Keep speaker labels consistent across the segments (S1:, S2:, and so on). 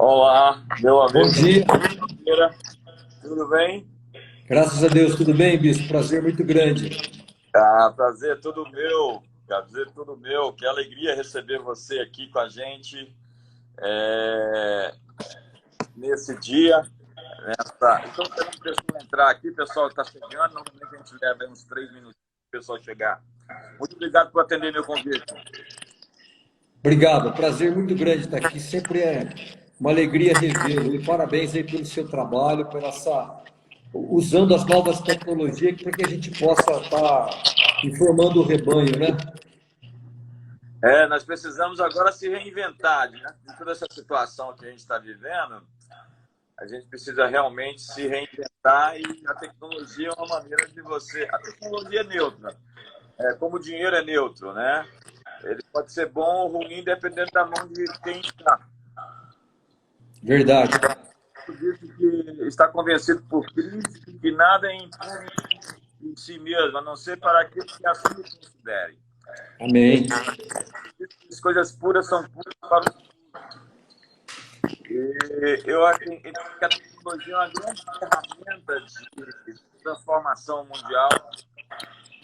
S1: Olá, meu
S2: Bom
S1: amigo.
S2: dia,
S1: Tudo bem?
S2: graças a Deus, tudo bem, Bispo? Prazer muito grande.
S1: Prazer tudo meu. Prazer tudo meu. Que alegria receber você aqui com a gente é, nesse dia. Estou esperando o pessoal entrar aqui. O pessoal está chegando. Normalmente a gente leva uns 3 minutos para o pessoal chegar. Muito obrigado por atender meu convite.
S2: Obrigado, prazer muito grande estar aqui. Sempre é uma alegria revê-lo. E parabéns aí pelo seu trabalho, usando as novas tecnologias para que a gente possa estar informando o rebanho, né?
S1: Nós precisamos agora se reinventar, né? De toda essa situação que a gente está vivendo. A gente precisa realmente se reinventar e a tecnologia é uma maneira de você. A tecnologia é neutra, como o dinheiro é neutro, né? Ele pode ser bom ou ruim dependendo da mão de quem está.
S2: Verdade.
S1: Disse que está convencido por Cristo de que nada é impune em si mesmo, a não ser para aqueles que assim o considerem.
S2: Amém.
S1: As coisas puras são puras para os. E eu acredito que a tecnologia é uma grande ferramenta de transformação mundial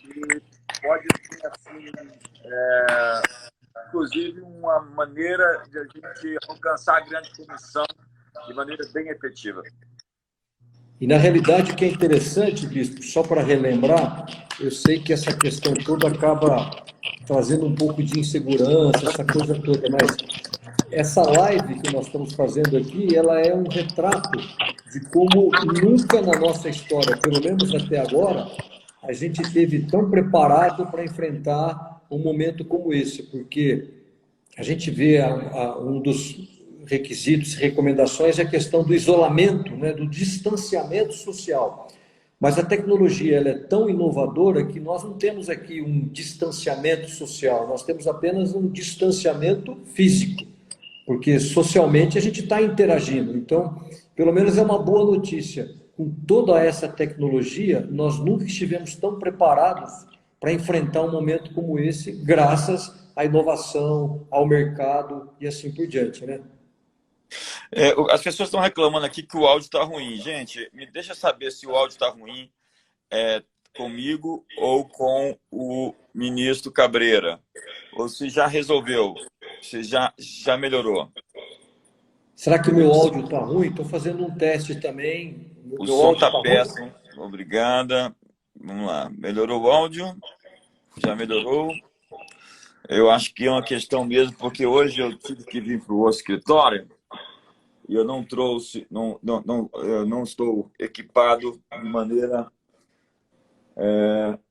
S1: e pode ser, assim, inclusive, uma maneira de a gente alcançar a grande comissão de maneira bem efetiva.
S2: E na realidade o que é interessante, Bispo, só para relembrar, eu sei que essa questão toda acaba trazendo um pouco de insegurança, essa coisa toda, mas essa live que nós estamos fazendo aqui, ela é um retrato de como nunca na nossa história, pelo menos até agora, a gente esteve tão preparado para enfrentar um momento como esse, porque a gente vê um dos requisitos, recomendações, é a questão do isolamento, né, do distanciamento social. Mas a tecnologia ela é tão inovadora que nós não temos aqui um distanciamento social, nós temos apenas um distanciamento físico, porque socialmente a gente está interagindo. Então, pelo menos é uma boa notícia. Com toda essa tecnologia, nós nunca estivemos tão preparados para enfrentar um momento como esse, graças à inovação, ao mercado e assim por diante, né?
S1: As pessoas estão reclamando aqui que o áudio está ruim. Gente, me deixa saber se o áudio está ruim comigo ou com o ministro Cabreira. Ou se já resolveu, se já melhorou.
S2: Será que o meu áudio está ruim? Estou fazendo um teste também. O
S1: O
S2: meu
S1: som
S2: áudio
S1: está
S2: está ruim?
S1: péssimo. Obrigada. Vamos lá. Melhorou o áudio? Já melhorou? Eu acho que é uma questão mesmo, porque hoje eu tive que vir para o escritório e eu não trouxe, eu não estou equipado de maneira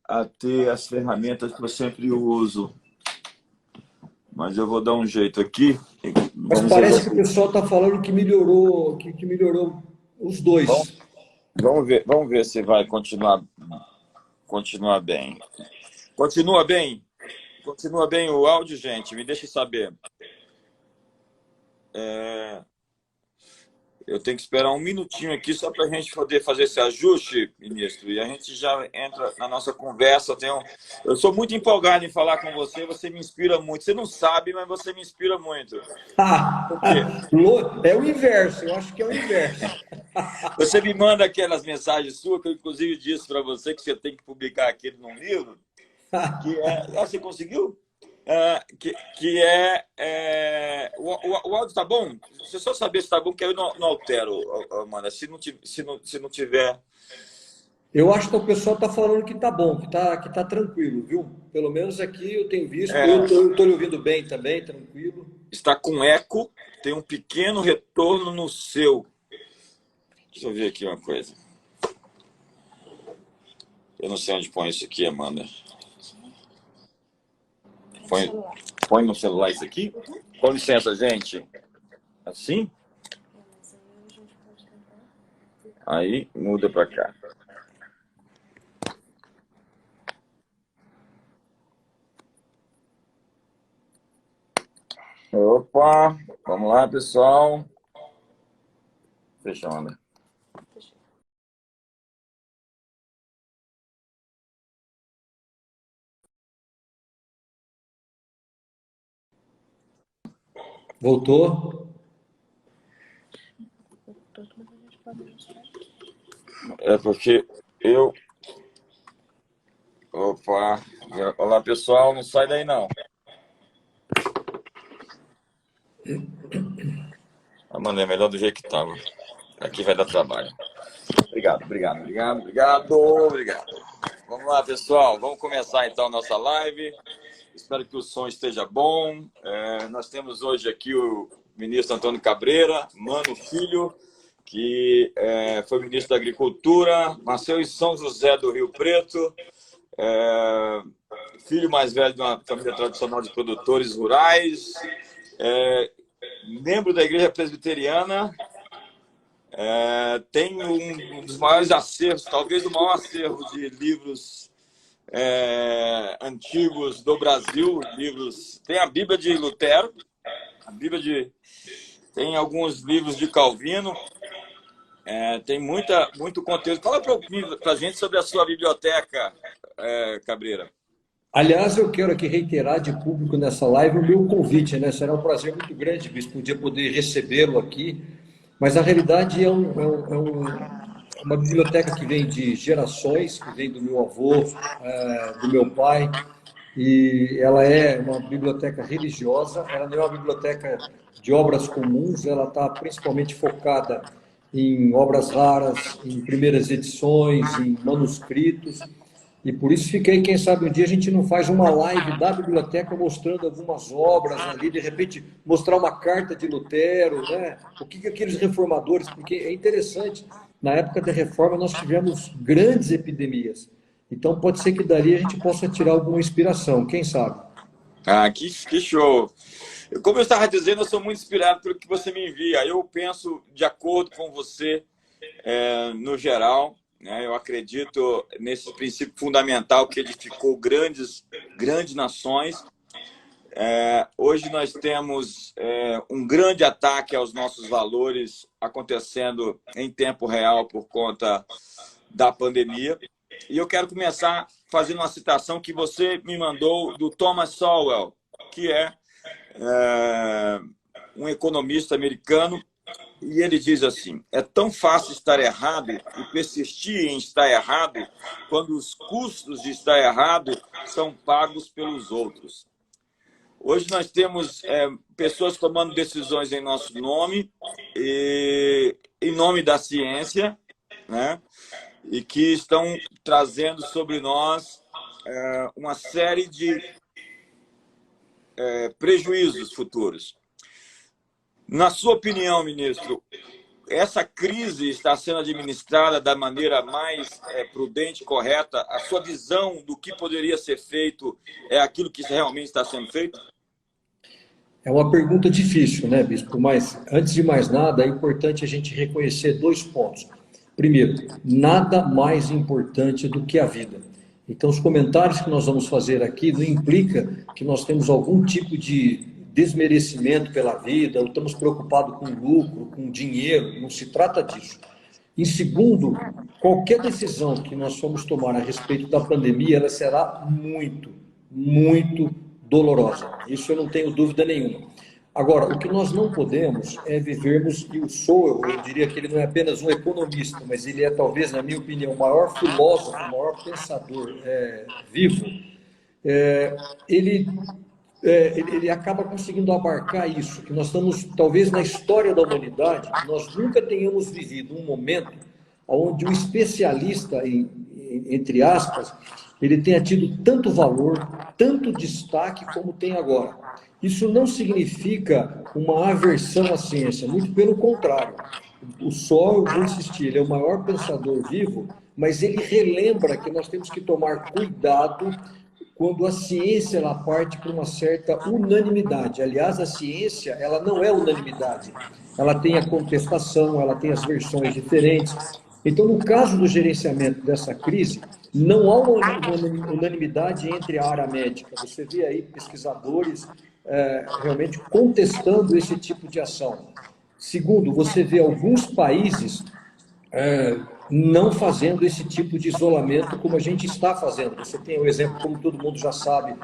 S1: a ter as ferramentas que eu sempre uso. Mas eu vou dar um jeito aqui.
S2: Mas
S1: Vamos
S2: parece que o
S1: resolver.
S2: pessoal está falando que melhorou os
S1: Vamos,
S2: dois.
S1: vamos ver se vai continuar bem. Continua bem? Continua bem o áudio, gente? Me deixe saber. Eu tenho que esperar um minutinho aqui só para a gente poder fazer esse ajuste, ministro, e a gente já entra na nossa conversa. Eu sou muito empolgado em falar com você, você me inspira muito. Você não sabe, mas você me inspira muito. Por quê?
S2: É o inverso, eu acho que é o inverso.
S1: Você me manda aquelas mensagens suas, que eu inclusive disse para você que você tem que publicar aquilo num livro, que é... você conseguiu? O áudio tá bom? Você só saber se tá bom, que eu não altero, Amanda. Se não tiver.
S2: Eu acho que o pessoal está falando que está bom, que tá tranquilo, viu? Pelo menos aqui eu tenho visto, eu
S1: É,
S2: estou lhe ouvindo bem também, tranquilo.
S1: está com eco, tem um pequeno retorno no seu. Deixa eu ver aqui uma coisa. Eu não sei onde põe isso aqui, Amanda. Põe, põe no celular isso aqui? Com licença, gente. Assim? Aí muda para cá. Opa, vamos lá, pessoal. Fechou, Amanda.
S2: Voltou?
S1: É porque eu... Opa! Olá, pessoal. Não sai daí, não. Ah, mano, é melhor do jeito que estava. Aqui vai dar trabalho. Obrigado. Vamos lá, pessoal. Vamos começar, então, a nossa live. Espero que o som esteja bom. Nós temos hoje aqui o ministro Antônio Cabreira, Mano Filho, que foi ministro da Agricultura, nasceu em São José do Rio Preto, filho mais velho de uma família tradicional de produtores rurais, membro da Igreja Presbiteriana, tem um dos maiores acervos, talvez o maior acervo de livros antigos do Brasil, tem a Bíblia de Lutero, tem alguns livros de Calvino, tem muito conteúdo. Fala para a gente sobre a sua biblioteca, Cabreira.
S2: Aliás, eu quero aqui reiterar de público nessa live o meu convite, né? Será um prazer muito grande, bispo, poder recebê-lo aqui. Mas, na realidade, é uma biblioteca que vem de gerações, que vem do meu avô, do meu pai, e ela é uma biblioteca religiosa, ela não é uma biblioteca de obras comuns, ela está principalmente focada em obras raras, em primeiras edições, em manuscritos. E por isso fiquei, quem sabe um dia a gente não faz uma live da biblioteca mostrando algumas obras ali, de repente mostrar uma carta de Lutero, né? O que aqueles reformadores, porque é interessante, na época da reforma nós tivemos grandes epidemias, então pode ser que dali a gente possa tirar alguma inspiração, quem sabe?
S1: Ah, que show! Como eu estava dizendo, eu sou muito inspirado pelo que você me envia, eu penso de acordo com você no geral. Eu acredito nesse princípio fundamental que edificou grandes nações. Hoje nós temos um grande ataque aos nossos valores acontecendo em tempo real por conta da pandemia. E eu quero começar fazendo uma citação que você me mandou do Thomas Sowell, que é um economista americano. E ele diz assim: é tão fácil estar errado e persistir em estar errado quando os custos de estar errado são pagos pelos outros. Hoje nós temos pessoas tomando decisões em nosso nome, em nome da ciência, né? E que estão trazendo sobre nós uma série de prejuízos futuros. Na sua opinião, ministro, essa crise está sendo administrada da maneira mais prudente e correta? A sua visão do que poderia ser feito é aquilo que realmente está sendo feito?
S2: É uma pergunta difícil, né, bispo? Mas, antes de mais nada, é importante a gente reconhecer 2 pontos. Primeiro, nada mais importante do que a vida. Então, os comentários que nós vamos fazer aqui não implica que nós temos algum tipo de desmerecimento pela vida, ou estamos preocupados com lucro, com dinheiro, não se trata disso. Em segundo, qualquer decisão que nós formos tomar a respeito da pandemia, ela será muito, muito dolorosa. Isso eu não tenho dúvida nenhuma. Agora, o que nós não podemos é vivermos, e o Sowell, eu diria que ele não é apenas um economista, mas ele é talvez, na minha opinião, o maior filósofo, o maior pensador vivo. Ele acaba conseguindo abarcar isso, que nós estamos, talvez na história da humanidade, nós nunca tenhamos vivido um momento onde um especialista, entre aspas, ele tenha tido tanto valor, tanto destaque como tem agora. Isso não significa uma aversão à ciência, muito pelo contrário. O Sowell, vou insistir, ele é o maior pensador vivo, mas ele relembra que nós temos que tomar cuidado quando a ciência ela parte para uma certa unanimidade. Aliás, a ciência ela não é unanimidade. Ela tem a contestação, ela tem as versões diferentes. Então, no caso do gerenciamento dessa crise, não há uma unanimidade entre a área médica. Você vê aí pesquisadores realmente contestando esse tipo de ação. Segundo, você vê alguns países não fazendo esse tipo de isolamento como a gente está fazendo. Você tem o exemplo, como todo mundo já sabe,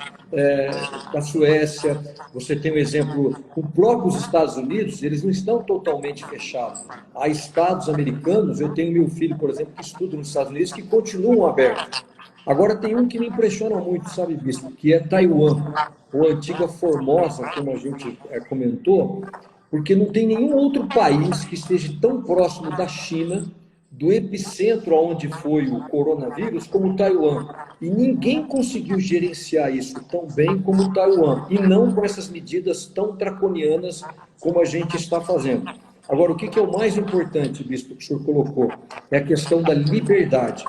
S2: da Suécia, você tem o exemplo, os próprios Estados Unidos, eles não estão totalmente fechados. Há estados americanos, eu tenho meu filho, por exemplo, que estuda nos Estados Unidos, que continuam abertos. Agora, tem um que me impressiona muito, sabe, Bispo, que é Taiwan, ou a antiga Formosa, como a gente comentou, porque não tem nenhum outro país que esteja tão próximo da China, do epicentro onde foi o coronavírus, como Taiwan. E ninguém conseguiu gerenciar isso tão bem como Taiwan, e não com essas medidas tão draconianas como a gente está fazendo. Agora, o que é o mais importante, Bispo, que o senhor colocou? É a questão da liberdade.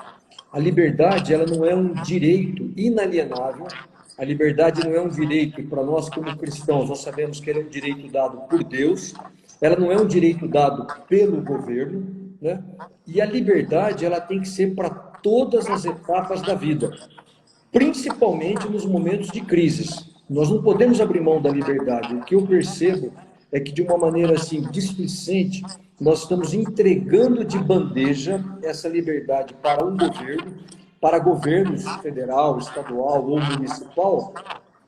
S2: A liberdade, ela não é um direito inalienável, a liberdade não é um direito, para nós como cristãos, nós sabemos que ela é um direito dado por Deus, ela não é um direito dado pelo governo, né? E a liberdade, ela tem que ser para todas as etapas da vida, principalmente nos momentos de crises. Nós não podemos abrir mão da liberdade. O que eu percebo é que, de uma maneira assim displicente, nós estamos entregando de bandeja essa liberdade para um governo, para governos federal, estadual ou municipal,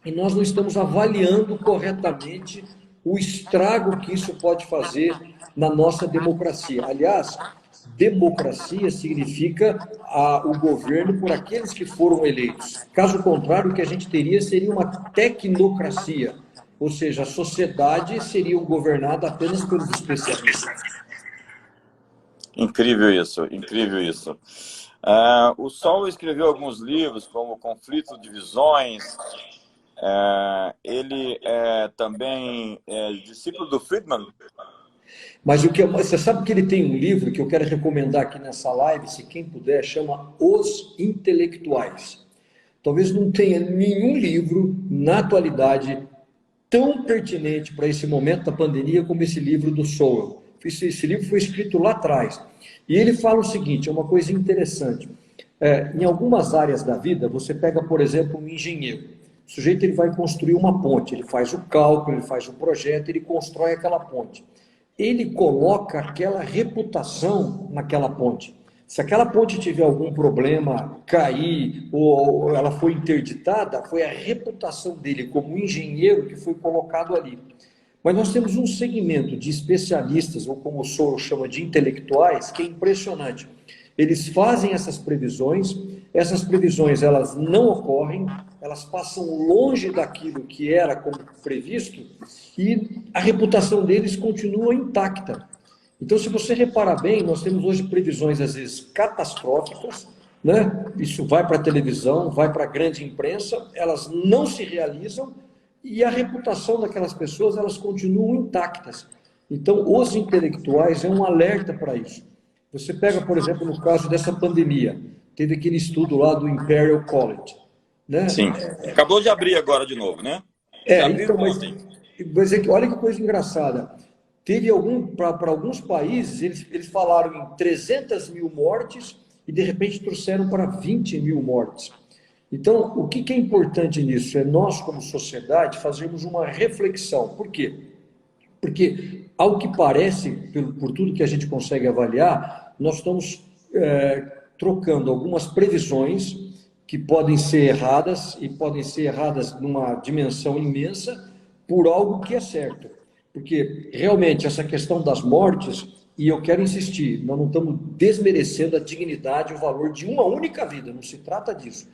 S2: e nós não estamos avaliando corretamente o estrago que isso pode fazer na nossa democracia. Aliás, democracia significa o governo por aqueles que foram eleitos. Caso contrário, o que a gente teria seria uma tecnocracia, ou seja, a sociedade seria governada apenas pelos especialistas.
S1: Incrível isso, incrível isso. O Sol escreveu alguns livros, como Conflito de Visões. Ele também é discípulo do Friedman.
S2: Mas você sabe que ele tem um livro que eu quero recomendar aqui nessa live, se quem puder, chama Os Intelectuais. Talvez não tenha nenhum livro, na atualidade, tão pertinente para esse momento da pandemia como esse livro do Sowell. Esse livro foi escrito lá atrás. E ele fala o seguinte, é uma coisa interessante. Em algumas áreas da vida, você pega, por exemplo, um engenheiro. O sujeito ele vai construir uma ponte, ele faz o cálculo, ele faz o projeto, ele constrói aquela ponte. Ele coloca aquela reputação naquela ponte. Se aquela ponte tiver algum problema, cair, ou ela foi interditada, foi a reputação dele como engenheiro que foi colocado ali. Mas nós temos um segmento de especialistas, ou como o Sowell chama de intelectuais, que é impressionante. Eles fazem essas previsões elas não ocorrem, elas passam longe daquilo que era como previsto e a reputação deles continua intacta. Então, se você reparar bem, nós temos hoje previsões, às vezes, catastróficas, né? Isso vai para a televisão, vai para a grande imprensa, elas não se realizam e a reputação daquelas pessoas, elas continuam intactas. Então, os intelectuais é um alerta para isso. Você pega, por exemplo, no caso dessa pandemia, teve aquele estudo lá do Imperial College, né?
S1: Sim, acabou de abrir agora de novo, né?
S2: Então, mas olha que coisa engraçada. Teve para alguns países, eles falaram em 300 mil mortes e, de repente, trouxeram para 20 mil mortes. Então, o que é importante nisso? É nós, como sociedade, fazermos uma reflexão. Por quê? Porque, ao que parece, por tudo que a gente consegue avaliar, nós estamos trocando algumas previsões que podem ser erradas, e podem ser erradas numa dimensão imensa, por algo que é certo. Porque, realmente, essa questão das mortes, e eu quero insistir, nós não estamos desmerecendo a dignidade e o valor de uma única vida, não se trata disso.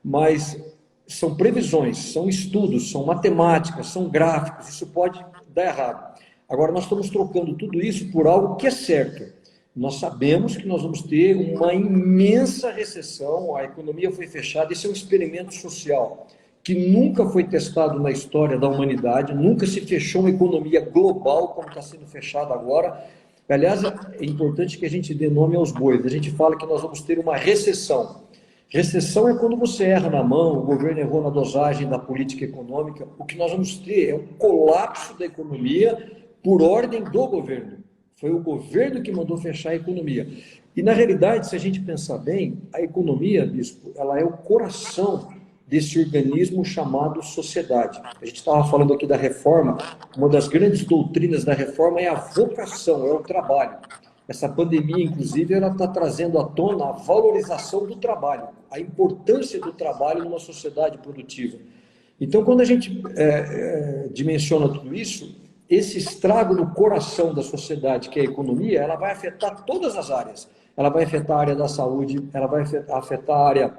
S2: Mas são previsões, são estudos, são matemáticas, são gráficos, isso pode dar errado. Agora, nós estamos trocando tudo isso por algo que é certo. Nós sabemos que nós vamos ter uma imensa recessão, a economia foi fechada, esse é um experimento social que nunca foi testado na história da humanidade, nunca se fechou uma economia global como está sendo fechada agora. Aliás, é importante que a gente dê nome aos bois. A gente fala que nós vamos ter uma recessão. Recessão é quando você erra na mão, o governo errou na dosagem da política econômica. O que nós vamos ter é um colapso da economia por ordem do governo. Foi o governo que mandou fechar a economia. E, na realidade, se a gente pensar bem, a economia, Bispo, ela é o coração desse organismo chamado sociedade. A gente estava falando aqui da reforma, uma das grandes doutrinas da reforma é a vocação, é o trabalho. Essa pandemia, inclusive, ela está trazendo à tona a valorização do trabalho, a importância do trabalho numa sociedade produtiva. Então, quando a gente dimensiona tudo isso, esse estrago no coração da sociedade, que é a economia, ela vai afetar todas as áreas. Ela vai afetar a área da saúde, ela vai afetar a área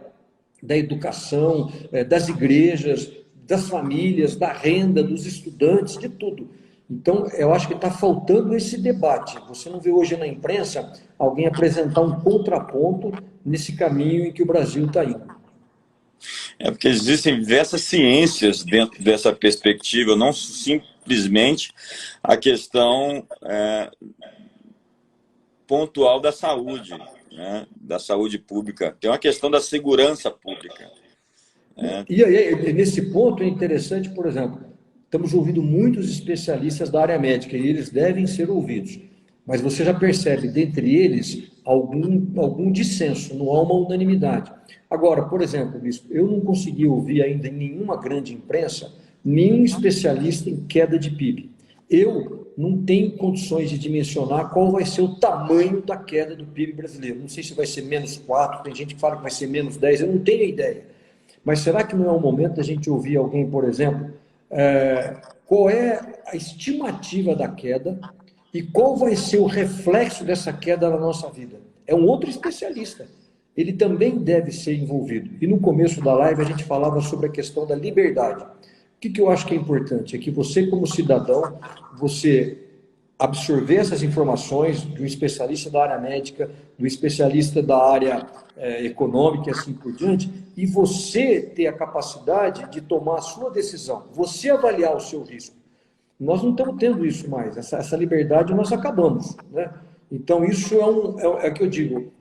S2: da educação, das igrejas, das famílias, da renda, dos estudantes, de tudo. Então, eu acho que está faltando esse debate. Você não vê hoje na imprensa alguém apresentar um contraponto nesse caminho em que o Brasil está indo.
S1: É porque existem diversas ciências dentro dessa perspectiva, não simplesmente a questão pontual da saúde, né? Da saúde pública. Tem uma questão da segurança pública.
S2: E aí, nesse ponto é interessante, por exemplo, estamos ouvindo muitos especialistas da área médica e eles devem ser ouvidos, mas você já percebe, dentre eles, algum dissenso, não há uma unanimidade. Agora, por exemplo, Bispo, eu não consegui ouvir ainda em nenhuma grande imprensa nenhum especialista em queda de PIB. Eu não tenho condições de dimensionar qual vai ser o tamanho da queda do PIB brasileiro. Não sei se vai ser menos 4, tem gente que fala que vai ser menos 10, eu não tenho ideia. Mas será que não é o momento da gente ouvir alguém, por exemplo, qual é a estimativa da queda e qual vai ser o reflexo dessa queda na nossa vida? É um outro especialista. Ele também deve ser envolvido. E no começo da live a gente falava sobre a questão da liberdade. O que eu acho que é importante? É que você, como cidadão, você absorver essas informações do especialista da área médica, do especialista da área econômica e assim por diante, e você ter a capacidade de tomar a sua decisão, você avaliar o seu risco. Nós não estamos tendo isso mais, essa liberdade nós acabamos, né? Então isso é o que eu digo,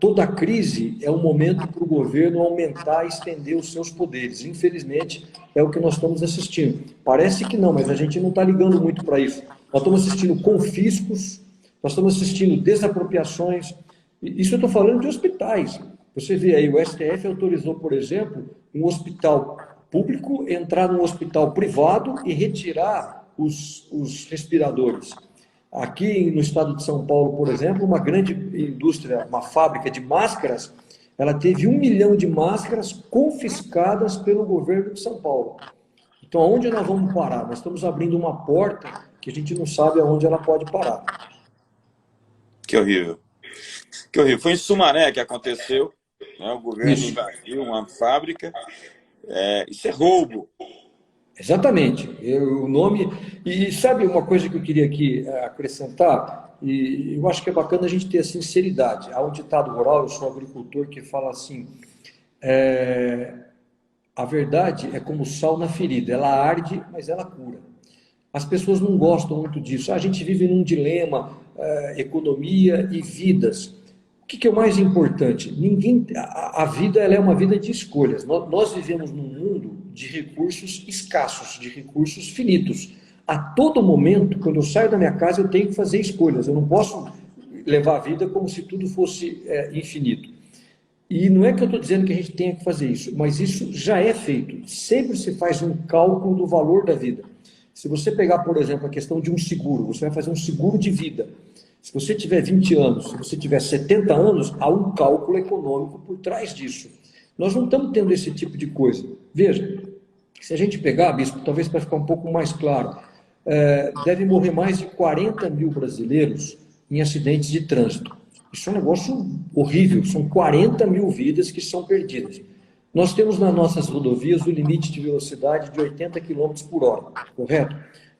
S2: toda crise é um momento para o governo aumentar e estender os seus poderes. Infelizmente, é o que nós estamos assistindo. Parece que não, mas a gente não está ligando muito para isso. Nós estamos assistindo confiscos, nós estamos assistindo desapropriações. Isso eu estou falando de hospitais. Você vê aí, o STF autorizou, por exemplo, um hospital público entrar num hospital privado e retirar os respiradores. Aqui no estado de São Paulo, por exemplo, uma grande indústria, uma fábrica de máscaras, ela teve 1 milhão de máscaras confiscadas pelo governo de São Paulo. Então, aonde nós vamos parar? Nós estamos abrindo uma porta que a gente não sabe aonde ela pode parar.
S1: Que horrível. Que horrível. Foi em Sumaré que aconteceu, né? O governo invadiu uma fábrica. Isso é roubo.
S2: Exatamente. O nome... E sabe uma coisa que eu queria aqui acrescentar? E eu acho que é bacana a gente ter a sinceridade. Há um ditado rural, eu sou agricultor, que fala assim, a verdade é como sal na ferida, ela arde, mas ela cura. As pessoas não gostam muito disso. A gente vive num dilema, economia e vidas. O que é o mais importante? A vida ela é uma vida de escolhas. Nós vivemos num mundo de recursos escassos, de recursos finitos. A todo momento, quando eu saio da minha casa, eu tenho que fazer escolhas. Eu não posso levar a vida como se tudo fosse infinito. E não é que eu estou dizendo que a gente tenha que fazer isso, mas isso já é feito. Sempre se faz um cálculo do valor da vida. Se você pegar, por exemplo, a questão de um seguro, você vai fazer um seguro de vida. Se você tiver 20 anos, se você tiver 70 anos, há um cálculo econômico por trás disso. Nós não estamos tendo esse tipo de coisa. Veja, se a gente pegar, Bispo, talvez para ficar um pouco mais claro, deve morrer mais de 40 mil brasileiros em acidentes de trânsito. Isso é um negócio horrível, são 40 mil vidas que são perdidas. Nós temos nas nossas rodovias o limite de velocidade de 80 km por hora, correto?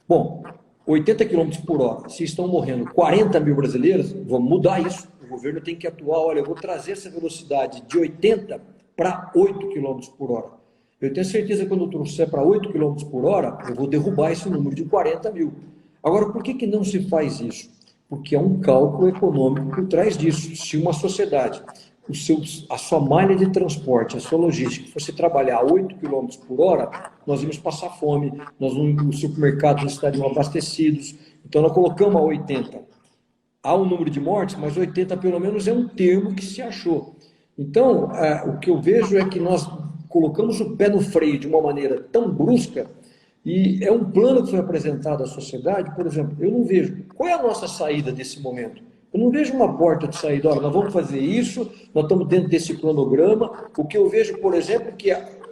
S2: Bom, 80 km por hora, se estão morrendo 40 mil brasileiros, vamos mudar isso. O governo tem que atuar, olha, eu vou trazer essa velocidade de 80 para 8 km por hora. Eu tenho certeza que quando eu trouxer para 8 km por hora, eu vou derrubar esse número de 40 mil. Agora, por que não se faz isso? Porque é um cálculo econômico por trás disso. Se uma sociedade, a sua malha de transporte, a sua logística, fosse trabalhar a 8 km por hora, nós íamos passar fome, os supermercados estariam abastecidos. Então, nós colocamos a 80. Há um número de mortes, mas 80 pelo menos é um termo que se achou. Então, o que eu vejo é que nós colocamos o pé no freio de uma maneira tão brusca, e é um plano que foi apresentado à sociedade. Por exemplo, eu não vejo. Qual é a nossa saída desse momento? Eu não vejo uma porta de saída, olha, nós vamos fazer isso, nós estamos dentro desse cronograma. O que eu vejo, por exemplo, que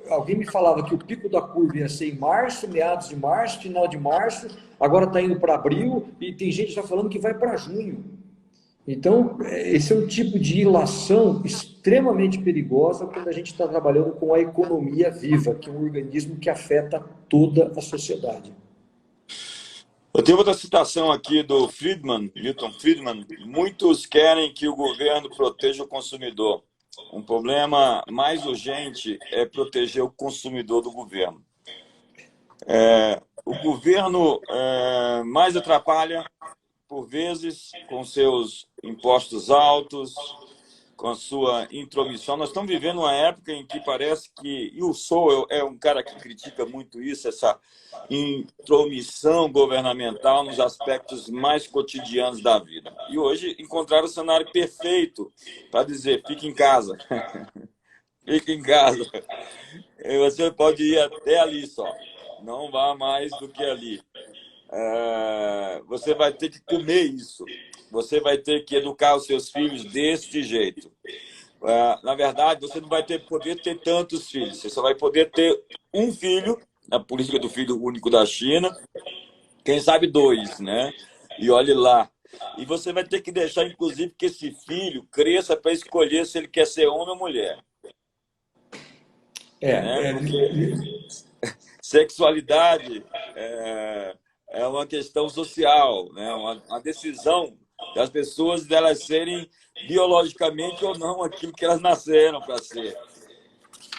S2: alguém me falava que o pico da curva ia ser em março, meados de março, final de março, agora está indo para abril, e tem gente já falando que vai para junho. Então, esse é um tipo de ilação extremamente perigosa quando a gente está trabalhando com a economia viva, que é um organismo que afeta toda a sociedade.
S1: Eu tenho outra citação aqui do Friedman, Milton Friedman. Muitos querem que o governo proteja o consumidor. Um problema mais urgente é proteger o consumidor do governo. O governo mais atrapalha, por vezes, com seus impostos altos, com a sua intromissão. Nós estamos vivendo uma época em que parece que... E o Sowell é um cara que critica muito isso, essa intromissão governamental nos aspectos mais cotidianos da vida. E hoje encontraram o cenário perfeito para dizer, fique em casa. Fique em casa. Você pode ir até ali só. Não vá mais do que ali. Você vai ter que comer isso. Você vai ter que educar os seus filhos deste jeito. Na verdade, você não vai poder ter tantos filhos. Você só vai poder ter um filho, na política do filho único da China. Quem sabe 2, né? E olhe lá. E você vai ter que deixar, inclusive, que esse filho cresça para escolher se ele quer ser homem ou mulher. Porque sexualidade é uma questão social, né? Uma decisão das pessoas delas serem biologicamente ou não aquilo que elas nasceram para ser.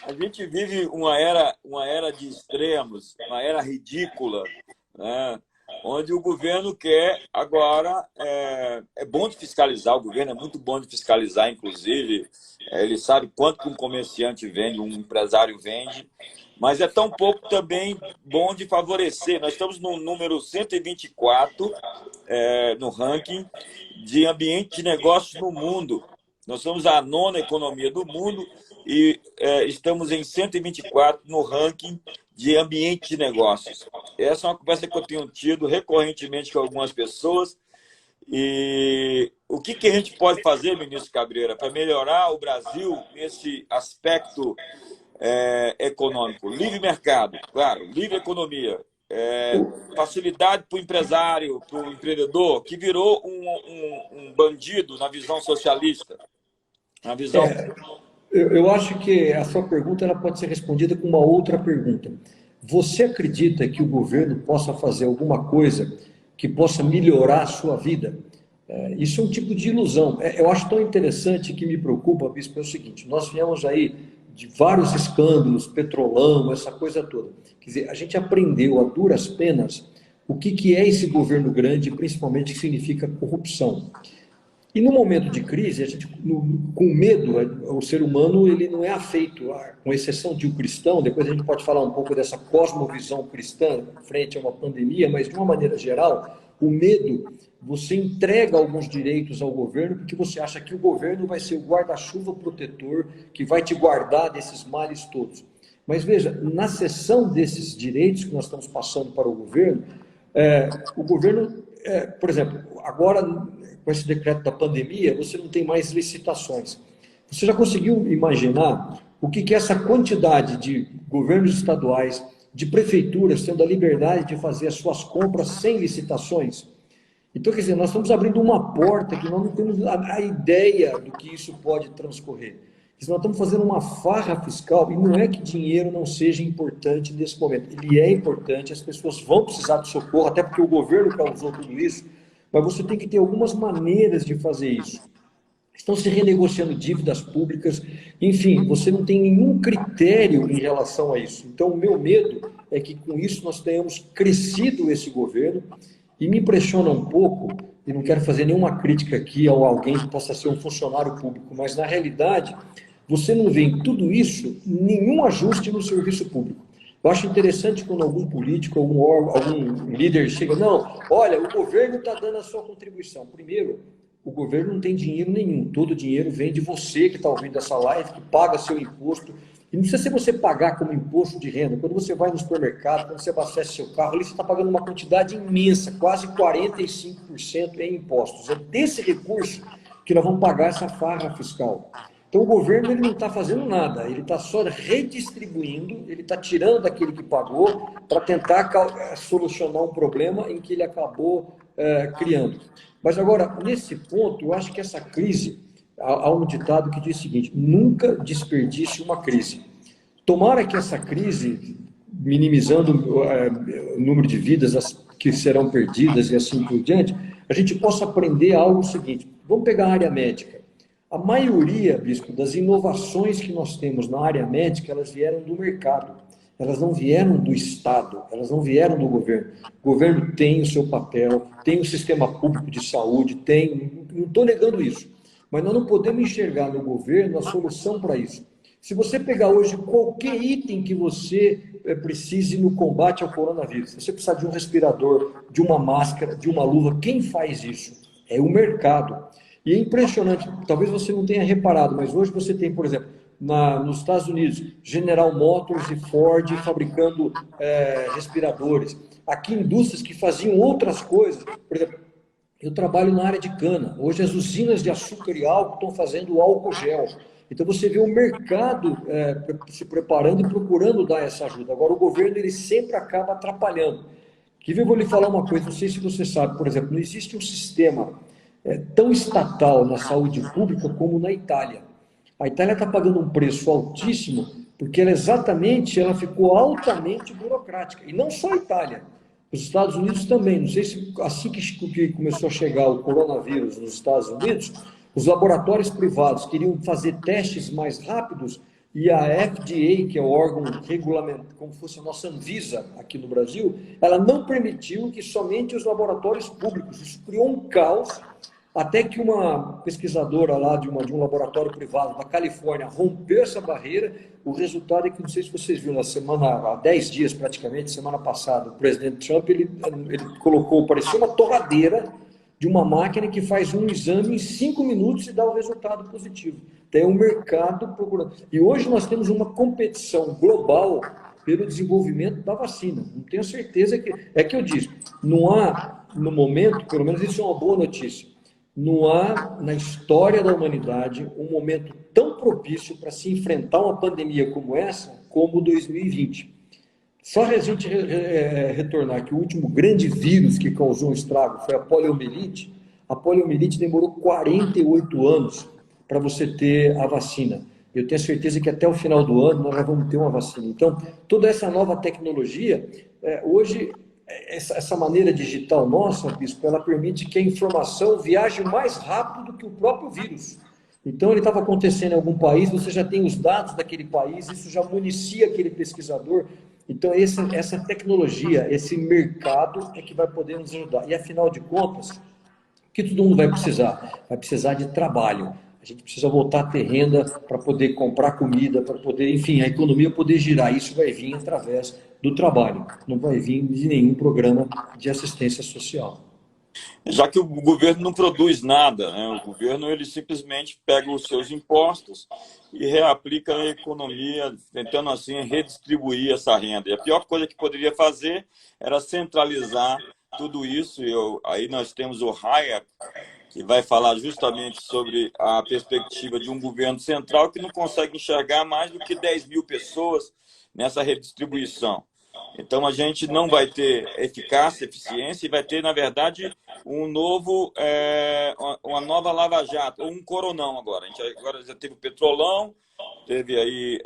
S1: A gente vive uma era de extremos, uma era ridícula, né? Onde o governo quer agora... É bom de fiscalizar, o governo é muito bom de fiscalizar, inclusive. Ele sabe quanto que um comerciante vende, um empresário vende, mas é tão pouco também bom de favorecer. Nós estamos no número 124 no ranking de ambiente de negócios no mundo. Nós somos a 9ª economia do mundo e estamos em 124 no ranking de ambiente de negócios. Essa é uma conversa que eu tenho tido recorrentemente com algumas pessoas. E o que a gente pode fazer, ministro Cabreira, para melhorar o Brasil nesse aspecto econômico? Livre mercado, claro, livre economia. Facilidade para o empresário, para o empreendedor, que virou um bandido na visão socialista. Na visão...
S2: Eu acho que a sua pergunta ela pode ser respondida com uma outra pergunta. Você acredita que o governo possa fazer alguma coisa que possa melhorar a sua vida? Isso é um tipo de ilusão. Eu acho tão interessante que me preocupa, Bispo, é o seguinte, nós viemos aí de vários escândalos, petrolão, essa coisa toda. Quer dizer, a gente aprendeu a duras penas o que é esse governo grande, principalmente o que significa corrupção. E no momento de crise, a gente, com medo, o ser humano ele não é afeito, com exceção de um cristão, depois a gente pode falar um pouco dessa cosmovisão cristã frente a uma pandemia, mas de uma maneira geral, o medo, você entrega alguns direitos ao governo porque você acha que o governo vai ser o guarda-chuva protetor que vai te guardar desses males todos. Mas veja, na cessão desses direitos que nós estamos passando para o governo, por exemplo, agora com esse decreto da pandemia, você não tem mais licitações. Você já conseguiu imaginar o que é essa quantidade de governos estaduais, de prefeituras, tendo a liberdade de fazer as suas compras sem licitações? Então, quer dizer, nós estamos abrindo uma porta que nós não temos a ideia do que isso pode transcorrer. Nós estamos fazendo uma farra fiscal, e não é que dinheiro não seja importante nesse momento. Ele é importante, as pessoas vão precisar de socorro, até porque o governo causou tudo isso, mas você tem que ter algumas maneiras de fazer isso. Estão se renegociando dívidas públicas, enfim, você não tem nenhum critério em relação a isso. Então, o meu medo é que com isso nós tenhamos crescido esse governo, e me impressiona um pouco, e não quero fazer nenhuma crítica aqui a alguém que possa ser um funcionário público, mas na realidade, você não vê em tudo isso nenhum ajuste no serviço público. Eu acho interessante quando algum político, algum líder chega, não, olha, o governo está dando a sua contribuição. Primeiro, o governo não tem dinheiro nenhum, todo o dinheiro vem de você que está ouvindo essa live, que paga seu imposto, E não precisa ser você pagar como imposto de renda. Quando você vai no supermercado, quando você abastece seu carro, ali você está pagando uma quantidade imensa, quase 45% em impostos. É desse recurso que nós vamos pagar essa farra fiscal. Então, o governo ele não está fazendo nada, ele está só redistribuindo, ele está tirando daquele que pagou para tentar solucionar um problema em que ele acabou criando. Mas agora, nesse ponto, eu acho que essa crise, há um ditado que diz o seguinte: nunca desperdice uma crise. Tomara que essa crise, minimizando o número de vidas que serão perdidas e assim por diante, a gente possa aprender algo seguinte. Vamos pegar a área médica. A maioria, Bispo, das inovações que nós temos na área médica, elas vieram do mercado. Elas não vieram do Estado, elas não vieram do governo. O governo tem o seu papel, tem o sistema público de saúde, tem, não estou negando isso. Mas nós não podemos enxergar no governo a solução para isso. Se você pegar hoje qualquer item que você precise no combate ao coronavírus, você precisa de um respirador, de uma máscara, de uma luva, quem faz isso? É o mercado. E é impressionante, talvez você não tenha reparado, mas hoje você tem, por exemplo, nos Estados Unidos, General Motors e Ford fabricando respiradores. Aqui, indústrias que faziam outras coisas. Por exemplo, eu trabalho na área de cana. Hoje, as usinas de açúcar e álcool estão fazendo álcool gel. Então, você vê o mercado se preparando e procurando dar essa ajuda. Agora, o governo ele sempre acaba atrapalhando. Eu vou lhe falar uma coisa, não sei se você sabe, por exemplo, não existe um sistema tão estatal na saúde pública como na Itália. A Itália está pagando um preço altíssimo porque ela ficou altamente burocrática. E não só a Itália, os Estados Unidos também. Não sei se assim que começou a chegar o coronavírus nos Estados Unidos, os laboratórios privados queriam fazer testes mais rápidos e a FDA, que é o órgão regulamentar, como fosse a nossa Anvisa aqui no Brasil, ela não permitiu que somente os laboratórios públicos. Isso criou um caos. Até que uma pesquisadora lá de um laboratório privado da Califórnia rompeu essa barreira. O resultado é que, não sei se vocês viram, há 10 dias praticamente, semana passada, o presidente Trump ele colocou, parecia uma torradeira de uma máquina que faz um exame em 5 minutos e dá o resultado positivo. Tem um mercado procurando. E hoje nós temos uma competição global pelo desenvolvimento da vacina. Não tenho certeza que... É que eu disse, não há, no momento, pelo menos isso é uma boa notícia, não há na história da humanidade um momento tão propício para se enfrentar uma pandemia como essa, como 2020. Só a gente retornar que o último grande vírus que causou um estrago foi a poliomielite. A poliomielite demorou 48 anos para você ter a vacina. Eu tenho certeza que até o final do ano nós já vamos ter uma vacina. Então, toda essa nova tecnologia, hoje... Essa maneira digital nossa, Bispo, ela permite que a informação viaje mais rápido do que o próprio vírus. Então, ele estava acontecendo em algum país, você já tem os dados daquele país, isso já municia aquele pesquisador. Então, essa tecnologia, esse mercado é que vai poder nos ajudar. E, afinal de contas, o que todo mundo vai precisar? Vai precisar de trabalho. A gente precisa voltar a ter renda para poder comprar comida, para poder, enfim, a economia poder girar. Isso vai vir através do trabalho, não vai vir de nenhum programa de assistência social.
S1: Já que o governo não produz nada, né? O governo ele simplesmente pega os seus impostos e reaplica na economia, tentando assim redistribuir essa renda. E a pior coisa que poderia fazer era centralizar tudo isso. Aí nós temos o Hayek, que vai falar justamente sobre a perspectiva de um governo central que não consegue enxergar mais do que 10 mil pessoas nessa redistribuição. Então, a gente não vai ter eficácia, eficiência, e vai ter, na verdade, uma nova Lava Jato, ou um coronão agora. A gente agora já teve o petrolão, teve aí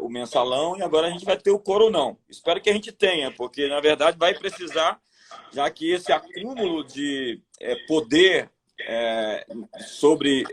S1: o mensalão, e agora a gente vai ter o coronão. Espero que a gente tenha, porque, na verdade, vai precisar, já que esse acúmulo de poder sobre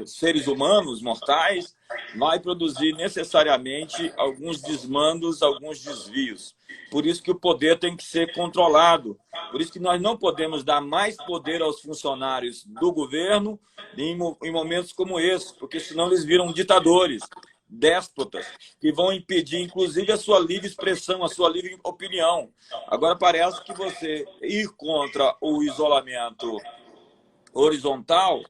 S1: seres humanos mortais vai produzir necessariamente alguns desmandos, alguns desvios. Por isso que o poder tem que ser controlado. Por isso que nós não podemos dar mais poder aos funcionários do governo em momentos como esse, porque senão eles viram ditadores, déspotas, que vão impedir, inclusive, a sua livre expressão, a sua livre opinião. Agora, parece que você ir contra o isolamento horizontal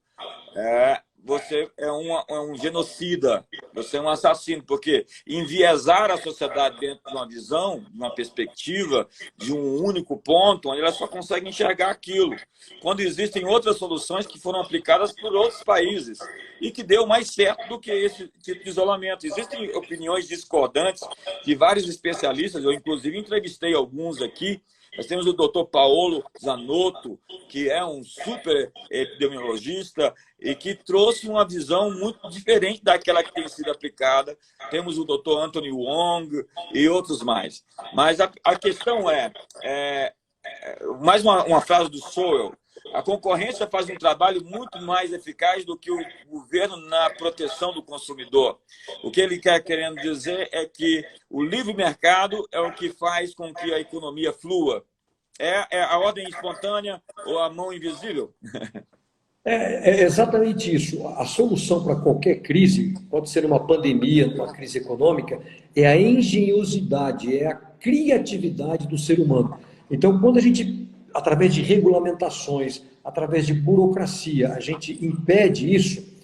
S1: você é um genocida, você é um assassino, porque enviesar a sociedade dentro de uma visão, de uma perspectiva, de um único ponto, onde ela só consegue enxergar aquilo, quando existem outras soluções que foram aplicadas por outros países e que deu mais certo do que esse tipo de isolamento. Existem opiniões discordantes de vários especialistas, eu inclusive entrevistei alguns aqui. Nós temos o Dr. Paolo Zanotto, que é um super epidemiologista e que trouxe uma visão muito diferente daquela que tem sido aplicada. Temos o Dr. Anthony Wong e outros mais. Mas a questão mais uma frase do Sowell: a concorrência faz um trabalho muito mais eficaz do que o governo na proteção do consumidor. O que ele quer querendo dizer é que o livre mercado é o que faz com que a economia flua. É a ordem espontânea ou a mão invisível?
S2: É exatamente isso. A solução para qualquer crise, pode ser uma pandemia, uma crise econômica, é a engenhosidade, é a criatividade do ser humano. Então, quando a gente, através de regulamentações, através de burocracia, a gente impede isso,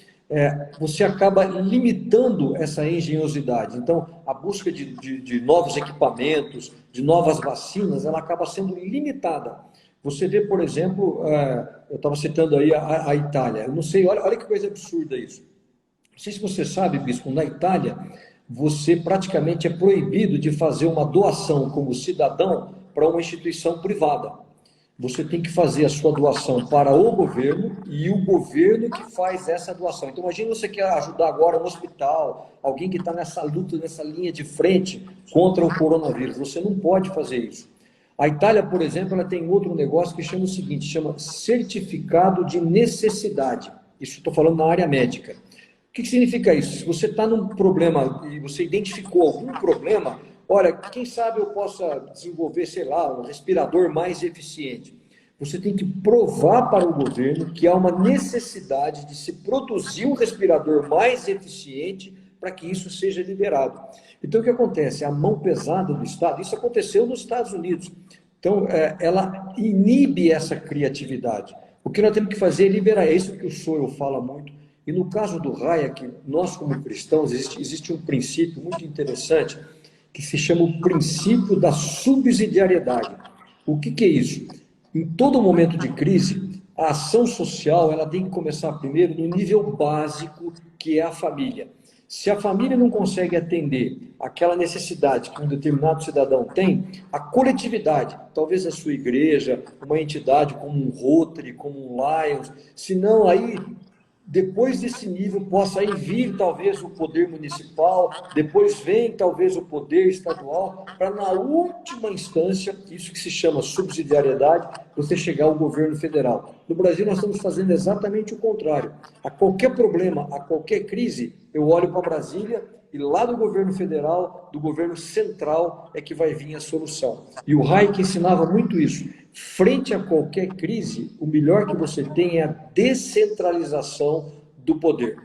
S2: você acaba limitando essa engenhosidade. Então, a busca de novos equipamentos, de novas vacinas, ela acaba sendo limitada. Você vê, por exemplo, eu estava citando aí a Itália. Eu não sei, olha que coisa absurda isso. Não sei se você sabe, Bispo, na Itália, você praticamente é proibido de fazer uma doação como cidadão para uma instituição privada. Você tem que fazer a sua doação para o governo e o governo que faz essa doação. Então, imagina você quer ajudar agora um hospital, alguém que está nessa luta, nessa linha de frente contra o coronavírus. Você não pode fazer isso. A Itália, por exemplo, ela tem outro negócio que chama o seguinte, chama certificado de necessidade. Isso estou falando na área médica. O que significa isso? Se você está num problema e você identificou algum problema, olha, quem sabe eu possa desenvolver, sei lá, um respirador mais eficiente. Você tem que provar para o governo que há uma necessidade de se produzir um respirador mais eficiente para que isso seja liberado. Então, o que acontece? A mão pesada do Estado, isso aconteceu nos Estados Unidos. Então, ela inibe essa criatividade. O que nós temos que fazer é liberar. É isso que o Sowell fala muito. E no caso do Hayek, nós como cristãos, existe um princípio muito interessante que se chama o princípio da subsidiariedade. O que é isso? Em todo momento de crise, a ação social ela tem que começar primeiro no nível básico, que é a família. Se a família não consegue atender aquela necessidade que um determinado cidadão tem, a coletividade, talvez a sua igreja, uma entidade como um Rotary, como um Lions, senão aí, depois desse nível, possa aí vir talvez o poder municipal, depois vem talvez o poder estadual, para na última instância, isso que se chama subsidiariedade, você chegar ao governo federal. No Brasil nós estamos fazendo exatamente o contrário. A qualquer problema, a qualquer crise, eu olho para Brasília e lá do governo federal, do governo central, é que vai vir a solução. E o Hayek ensinava muito isso. Frente a qualquer crise, o melhor que você tem é a descentralização do poder.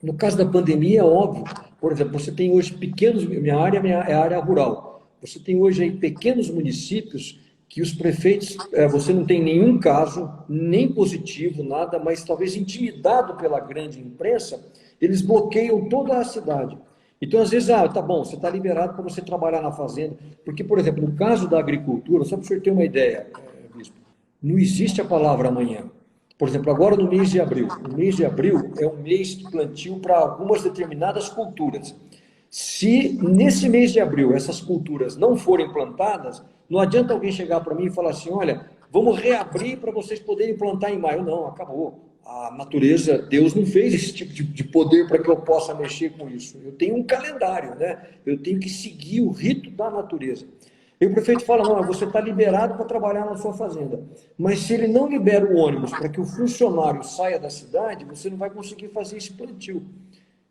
S2: No caso da pandemia, é óbvio. Por exemplo, você tem hoje pequenos... Minha área é a área rural. Você tem hoje aí pequenos municípios que os prefeitos... você não tem nenhum caso, nem positivo, nada, mas talvez intimidado pela grande imprensa, eles bloqueiam toda a cidade. Então, às vezes, tá bom, você está liberado para você trabalhar na fazenda. Porque, por exemplo, no caso da agricultura, só para o senhor ter uma ideia, Bispo, não existe a palavra amanhã. Por exemplo, agora no mês de abril. O mês de abril é um mês de plantio para algumas determinadas culturas. Se nesse mês de abril essas culturas não forem plantadas, não adianta alguém chegar para mim e falar assim, olha, vamos reabrir para vocês poderem plantar em maio. Não, acabou. A natureza, Deus não fez esse tipo de poder para que eu possa mexer com isso. Eu tenho um calendário, né? Eu tenho que seguir o rito da natureza. E o prefeito fala, não, você está liberado para trabalhar na sua fazenda. Mas se ele não libera o ônibus para que o funcionário saia da cidade, você não vai conseguir fazer esse plantio.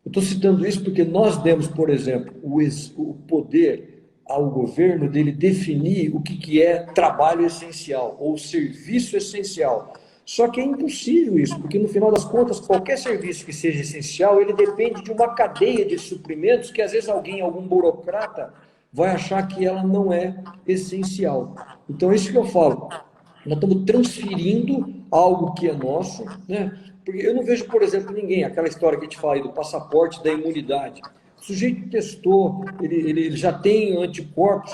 S2: Eu estou citando isso porque nós demos, por exemplo, o poder ao governo dele definir o que é trabalho essencial ou serviço essencial. Só que é impossível isso, porque no final das contas, qualquer serviço que seja essencial, ele depende de uma cadeia de suprimentos que às vezes algum burocrata, vai achar que ela não é essencial. Então, é isso que eu falo. Nós estamos transferindo algo que é nosso, né? Porque eu não vejo, por exemplo, ninguém, aquela história que a gente fala aí do passaporte da imunidade. O sujeito testou, ele já tem anticorpos,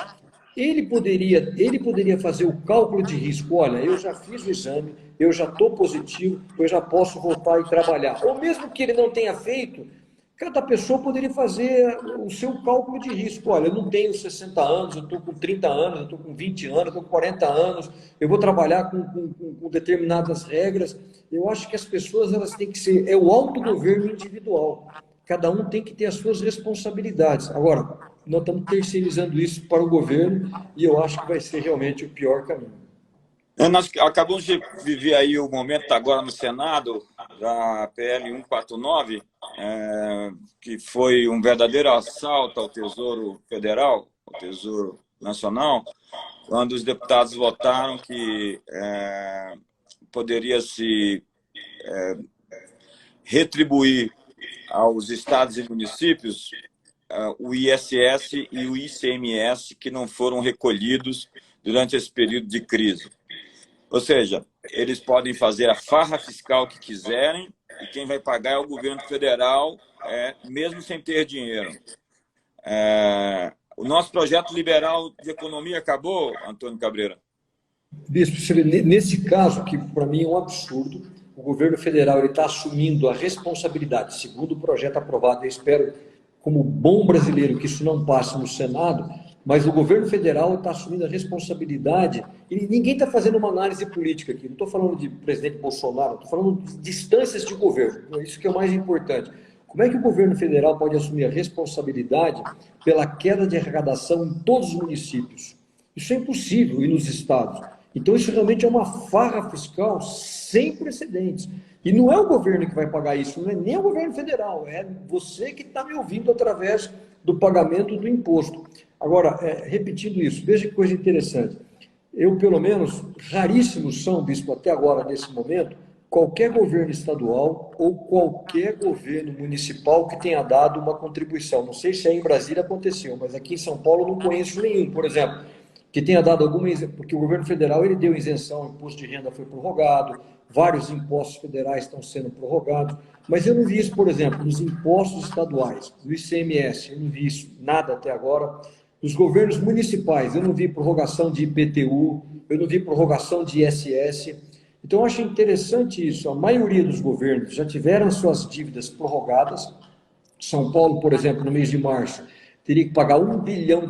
S2: ele poderia fazer o cálculo de risco. Olha, eu já fiz o exame, eu já estou positivo, eu já posso voltar e trabalhar. Ou mesmo que ele não tenha feito, cada pessoa poderia fazer o seu cálculo de risco. Olha, eu não tenho 60 anos, eu estou com 30 anos, eu estou com 20 anos, eu estou com 40 anos, eu vou trabalhar com determinadas regras. Eu acho que as pessoas elas têm que ser, é o autogoverno individual. Cada um tem que ter as suas responsabilidades. Agora, nós estamos terceirizando isso para o governo e eu acho que vai ser realmente o pior caminho.
S1: Nós acabamos de viver aí o momento agora no Senado da PL 149, que foi um verdadeiro assalto ao Tesouro Federal, ao Tesouro Nacional, quando os deputados votaram que poderia se retribuir aos estados e municípios o ISS e o ICMS que não foram recolhidos durante esse período de crise. Ou seja, eles podem fazer a farra fiscal que quiserem e quem vai pagar é o governo federal, mesmo sem ter dinheiro. O nosso projeto liberal de economia acabou, Antônio Cabreira?
S2: Bispo, nesse caso, que para mim é um absurdo, o governo federal está assumindo a responsabilidade, segundo o projeto aprovado, eu espero, como bom brasileiro, que isso não passe no Senado, mas o governo federal está assumindo a responsabilidade, e ninguém está fazendo uma análise política aqui, não estou falando de presidente Bolsonaro, estou falando de distâncias de governo, isso que é o mais importante. Como é que o governo federal pode assumir a responsabilidade pela queda de arrecadação em todos os municípios? Isso é impossível, e nos estados. Então, isso realmente é uma farra fiscal sem precedentes. E não é o governo que vai pagar isso, não é nem o governo federal, é você que está me ouvindo através do pagamento do imposto. Agora, repetindo isso, veja que coisa interessante. Eu, pelo menos, raríssimos são, bispo, até agora, nesse momento, qualquer governo estadual ou qualquer governo municipal que tenha dado uma contribuição. Não sei se aí em Brasília aconteceu, mas aqui em São Paulo eu não conheço nenhum, por exemplo, que tenha dado alguma, porque o governo federal ele deu isenção, o imposto de renda foi prorrogado, vários impostos federais estão sendo prorrogados, mas eu não vi isso, por exemplo, nos impostos estaduais, do ICMS, eu não vi isso nada até agora. Nos governos municipais, eu não vi prorrogação de IPTU, eu não vi prorrogação de ISS. Então, eu acho interessante isso. A maioria dos governos já tiveram suas dívidas prorrogadas. São Paulo, por exemplo, no mês de março, teria que pagar R$ 1 bilhão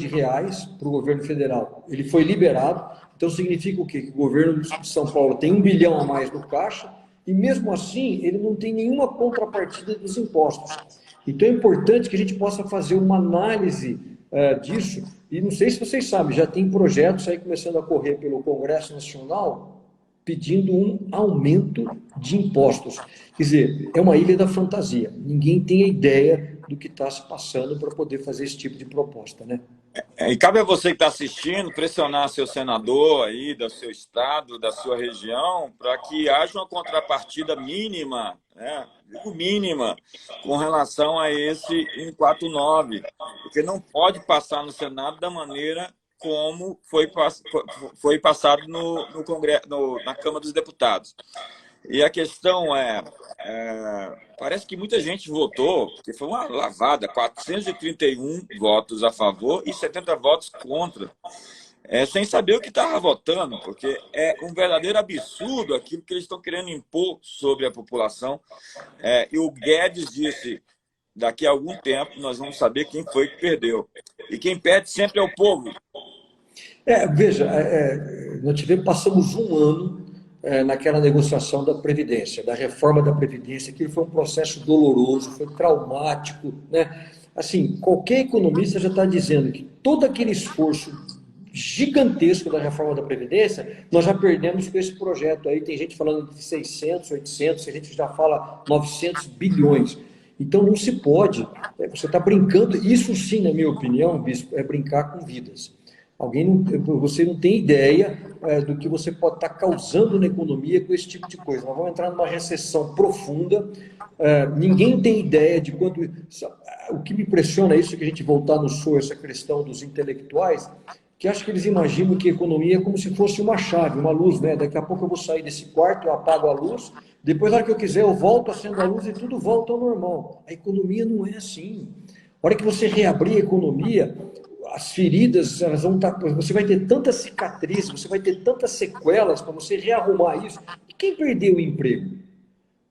S2: para o governo federal. Ele foi liberado. Então, significa o quê? Que o governo de São Paulo tem 1 bilhão a mais no caixa e, mesmo assim, ele não tem nenhuma contrapartida dos impostos. Então, é importante que a gente possa fazer uma análise disso. E não sei se vocês sabem, já tem projetos aí começando a correr pelo Congresso Nacional pedindo um aumento de impostos. Quer dizer, é uma ilha da fantasia. Ninguém tem a ideia do que está se passando para poder fazer esse tipo de proposta, né?
S1: E cabe a você que está assistindo pressionar seu senador aí, do seu estado, da sua região, para que haja uma contrapartida mínima, né? Digo mínima, com relação a esse 149, porque não pode passar no Senado da maneira como foi passado no Congresso, na Câmara dos Deputados. E a questão parece que muita gente votou, porque foi uma lavada, 431 votos a favor e 70 votos contra, sem saber o que estava votando, porque é um verdadeiro absurdo aquilo que eles estão querendo impor sobre a população. E o Guedes disse, daqui a algum tempo nós vamos saber quem foi que perdeu. E quem perde sempre é o povo.
S2: Veja, nós passamos um ano naquela negociação da Previdência, da reforma da Previdência, que foi um processo doloroso, foi traumático, né? Assim, qualquer economista já está dizendo que todo aquele esforço gigantesco da reforma da Previdência, nós já perdemos com esse projeto aí, tem gente falando de 600, 800, a gente já fala 900 bilhões. Então não se pode, você está brincando, isso sim, na minha opinião, bispo, é brincar com vidas. Você não tem ideia do que você pode estar causando na economia com esse tipo de coisa. Nós vamos entrar numa recessão profunda, ninguém tem ideia de quanto... O que me impressiona é isso, que a gente voltar no sul, essa questão dos intelectuais, que acho que eles imaginam que a economia é como se fosse uma chave, uma luz, né? Daqui a pouco eu vou sair desse quarto, eu apago a luz, depois, na hora que eu quiser, eu volto, acendo a luz e tudo volta ao normal. A economia não é assim. A hora que você reabrir a economia, as feridas, elas vão estar, você vai ter tantas cicatrizes, você vai ter tantas sequelas para você rearrumar isso. E quem perdeu o emprego?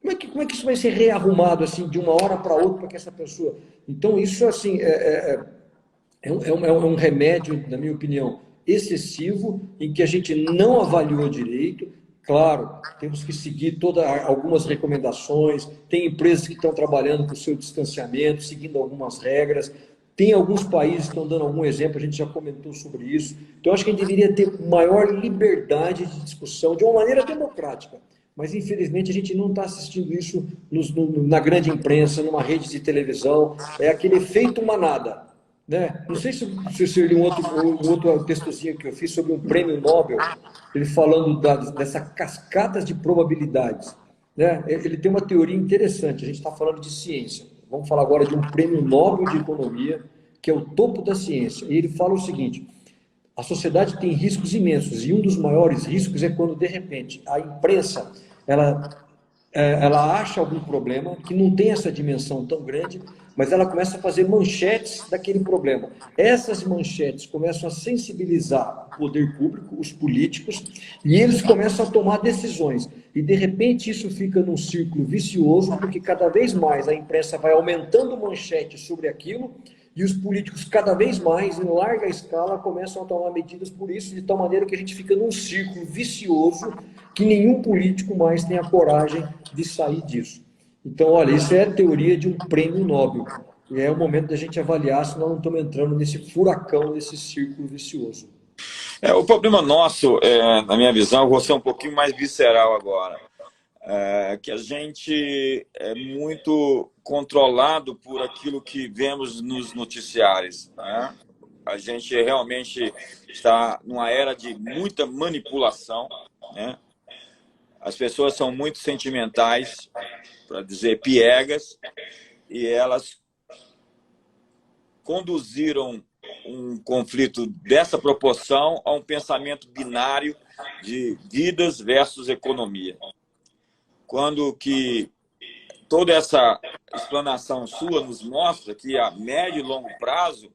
S2: Como é que isso vai ser rearrumado assim de uma hora para outra para que essa pessoa... Então, isso assim é um remédio, na minha opinião, excessivo, em que a gente não avaliou direito. Claro, temos que seguir algumas recomendações, tem empresas que estão trabalhando com o seu distanciamento, seguindo algumas regras, tem alguns países que estão dando algum exemplo, a gente já comentou sobre isso. Então, acho que a gente deveria ter maior liberdade de discussão, de uma maneira democrática. Mas, infelizmente, a gente não está assistindo isso na grande imprensa, numa rede de televisão. É aquele efeito manada. Né? Não sei se você viu um outro textozinho que eu fiz sobre um prêmio Nobel, ele falando dessa cascata de probabilidades. Né? Ele tem uma teoria interessante, a gente está falando de ciência. Vamos falar agora de um prêmio Nobel de Economia, que é o topo da ciência. E ele fala o seguinte: a sociedade tem riscos imensos, e um dos maiores riscos é quando, de repente, a imprensa ela acha algum problema que não tem essa dimensão tão grande, mas ela começa a fazer manchetes daquele problema. Essas manchetes começam a sensibilizar o poder público, os políticos, e eles começam a tomar decisões. E, de repente, isso fica num círculo vicioso, porque cada vez mais a imprensa vai aumentando manchetes sobre aquilo, e os políticos, cada vez mais, em larga escala, começam a tomar medidas por isso, de tal maneira que a gente fica num círculo vicioso que nenhum político mais tem a coragem de sair disso. Então, olha, isso é a teoria de um prêmio Nobel. E é o momento da gente avaliar se nós não estamos entrando nesse furacão, nesse círculo vicioso.
S1: O problema nosso, na minha visão, eu vou ser um pouquinho mais visceral agora, que a gente é muito controlado por aquilo que vemos nos noticiários, né? A gente realmente está numa era de muita manipulação, né? As pessoas são muito sentimentais, para dizer piegas, e elas conduziram um conflito dessa proporção a um pensamento binário de vidas versus economia. Quando que toda essa explanação sua nos mostra que a médio e longo prazo,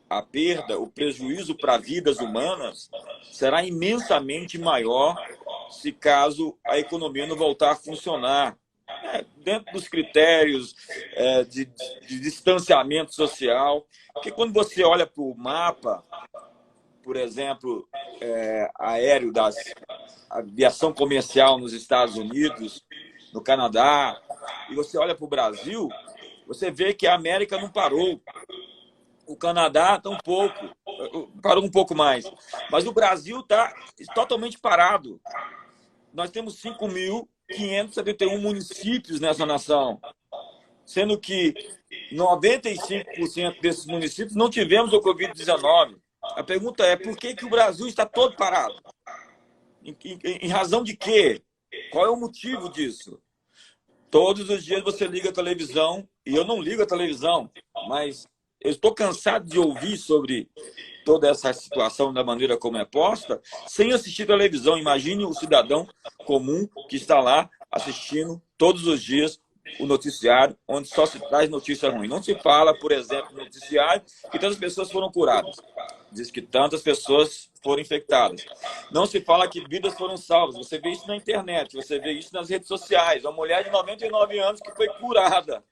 S1: a perda, o prejuízo para vidas humanas será imensamente maior se caso a economia não voltar a funcionar, dentro dos critérios de distanciamento social. Porque quando você olha para o mapa, por exemplo, aéreo da aviação comercial nos Estados Unidos, no Canadá, e você olha para o Brasil, você vê que a América não parou. O Canadá está parou um pouco mais. Mas o Brasil está totalmente parado. Nós temos 5.571 municípios nessa nação, sendo que 95% desses municípios não tivemos o Covid-19. A pergunta é, por que o Brasil está todo parado? Em razão de quê? Qual é o motivo disso? Todos os dias você liga a televisão, e eu não ligo a televisão, mas eu estou cansado de ouvir sobre toda essa situação da maneira como é posta, sem assistir televisão. Imagine o cidadão comum que está lá assistindo todos os dias o noticiário, onde só se traz notícia ruim. Não se fala, por exemplo, no noticiário que tantas pessoas foram curadas. Diz que tantas pessoas foram infectadas. Não se fala que vidas foram salvas. Você vê isso na internet, você vê isso nas redes sociais. Uma mulher de 99 anos que foi curada,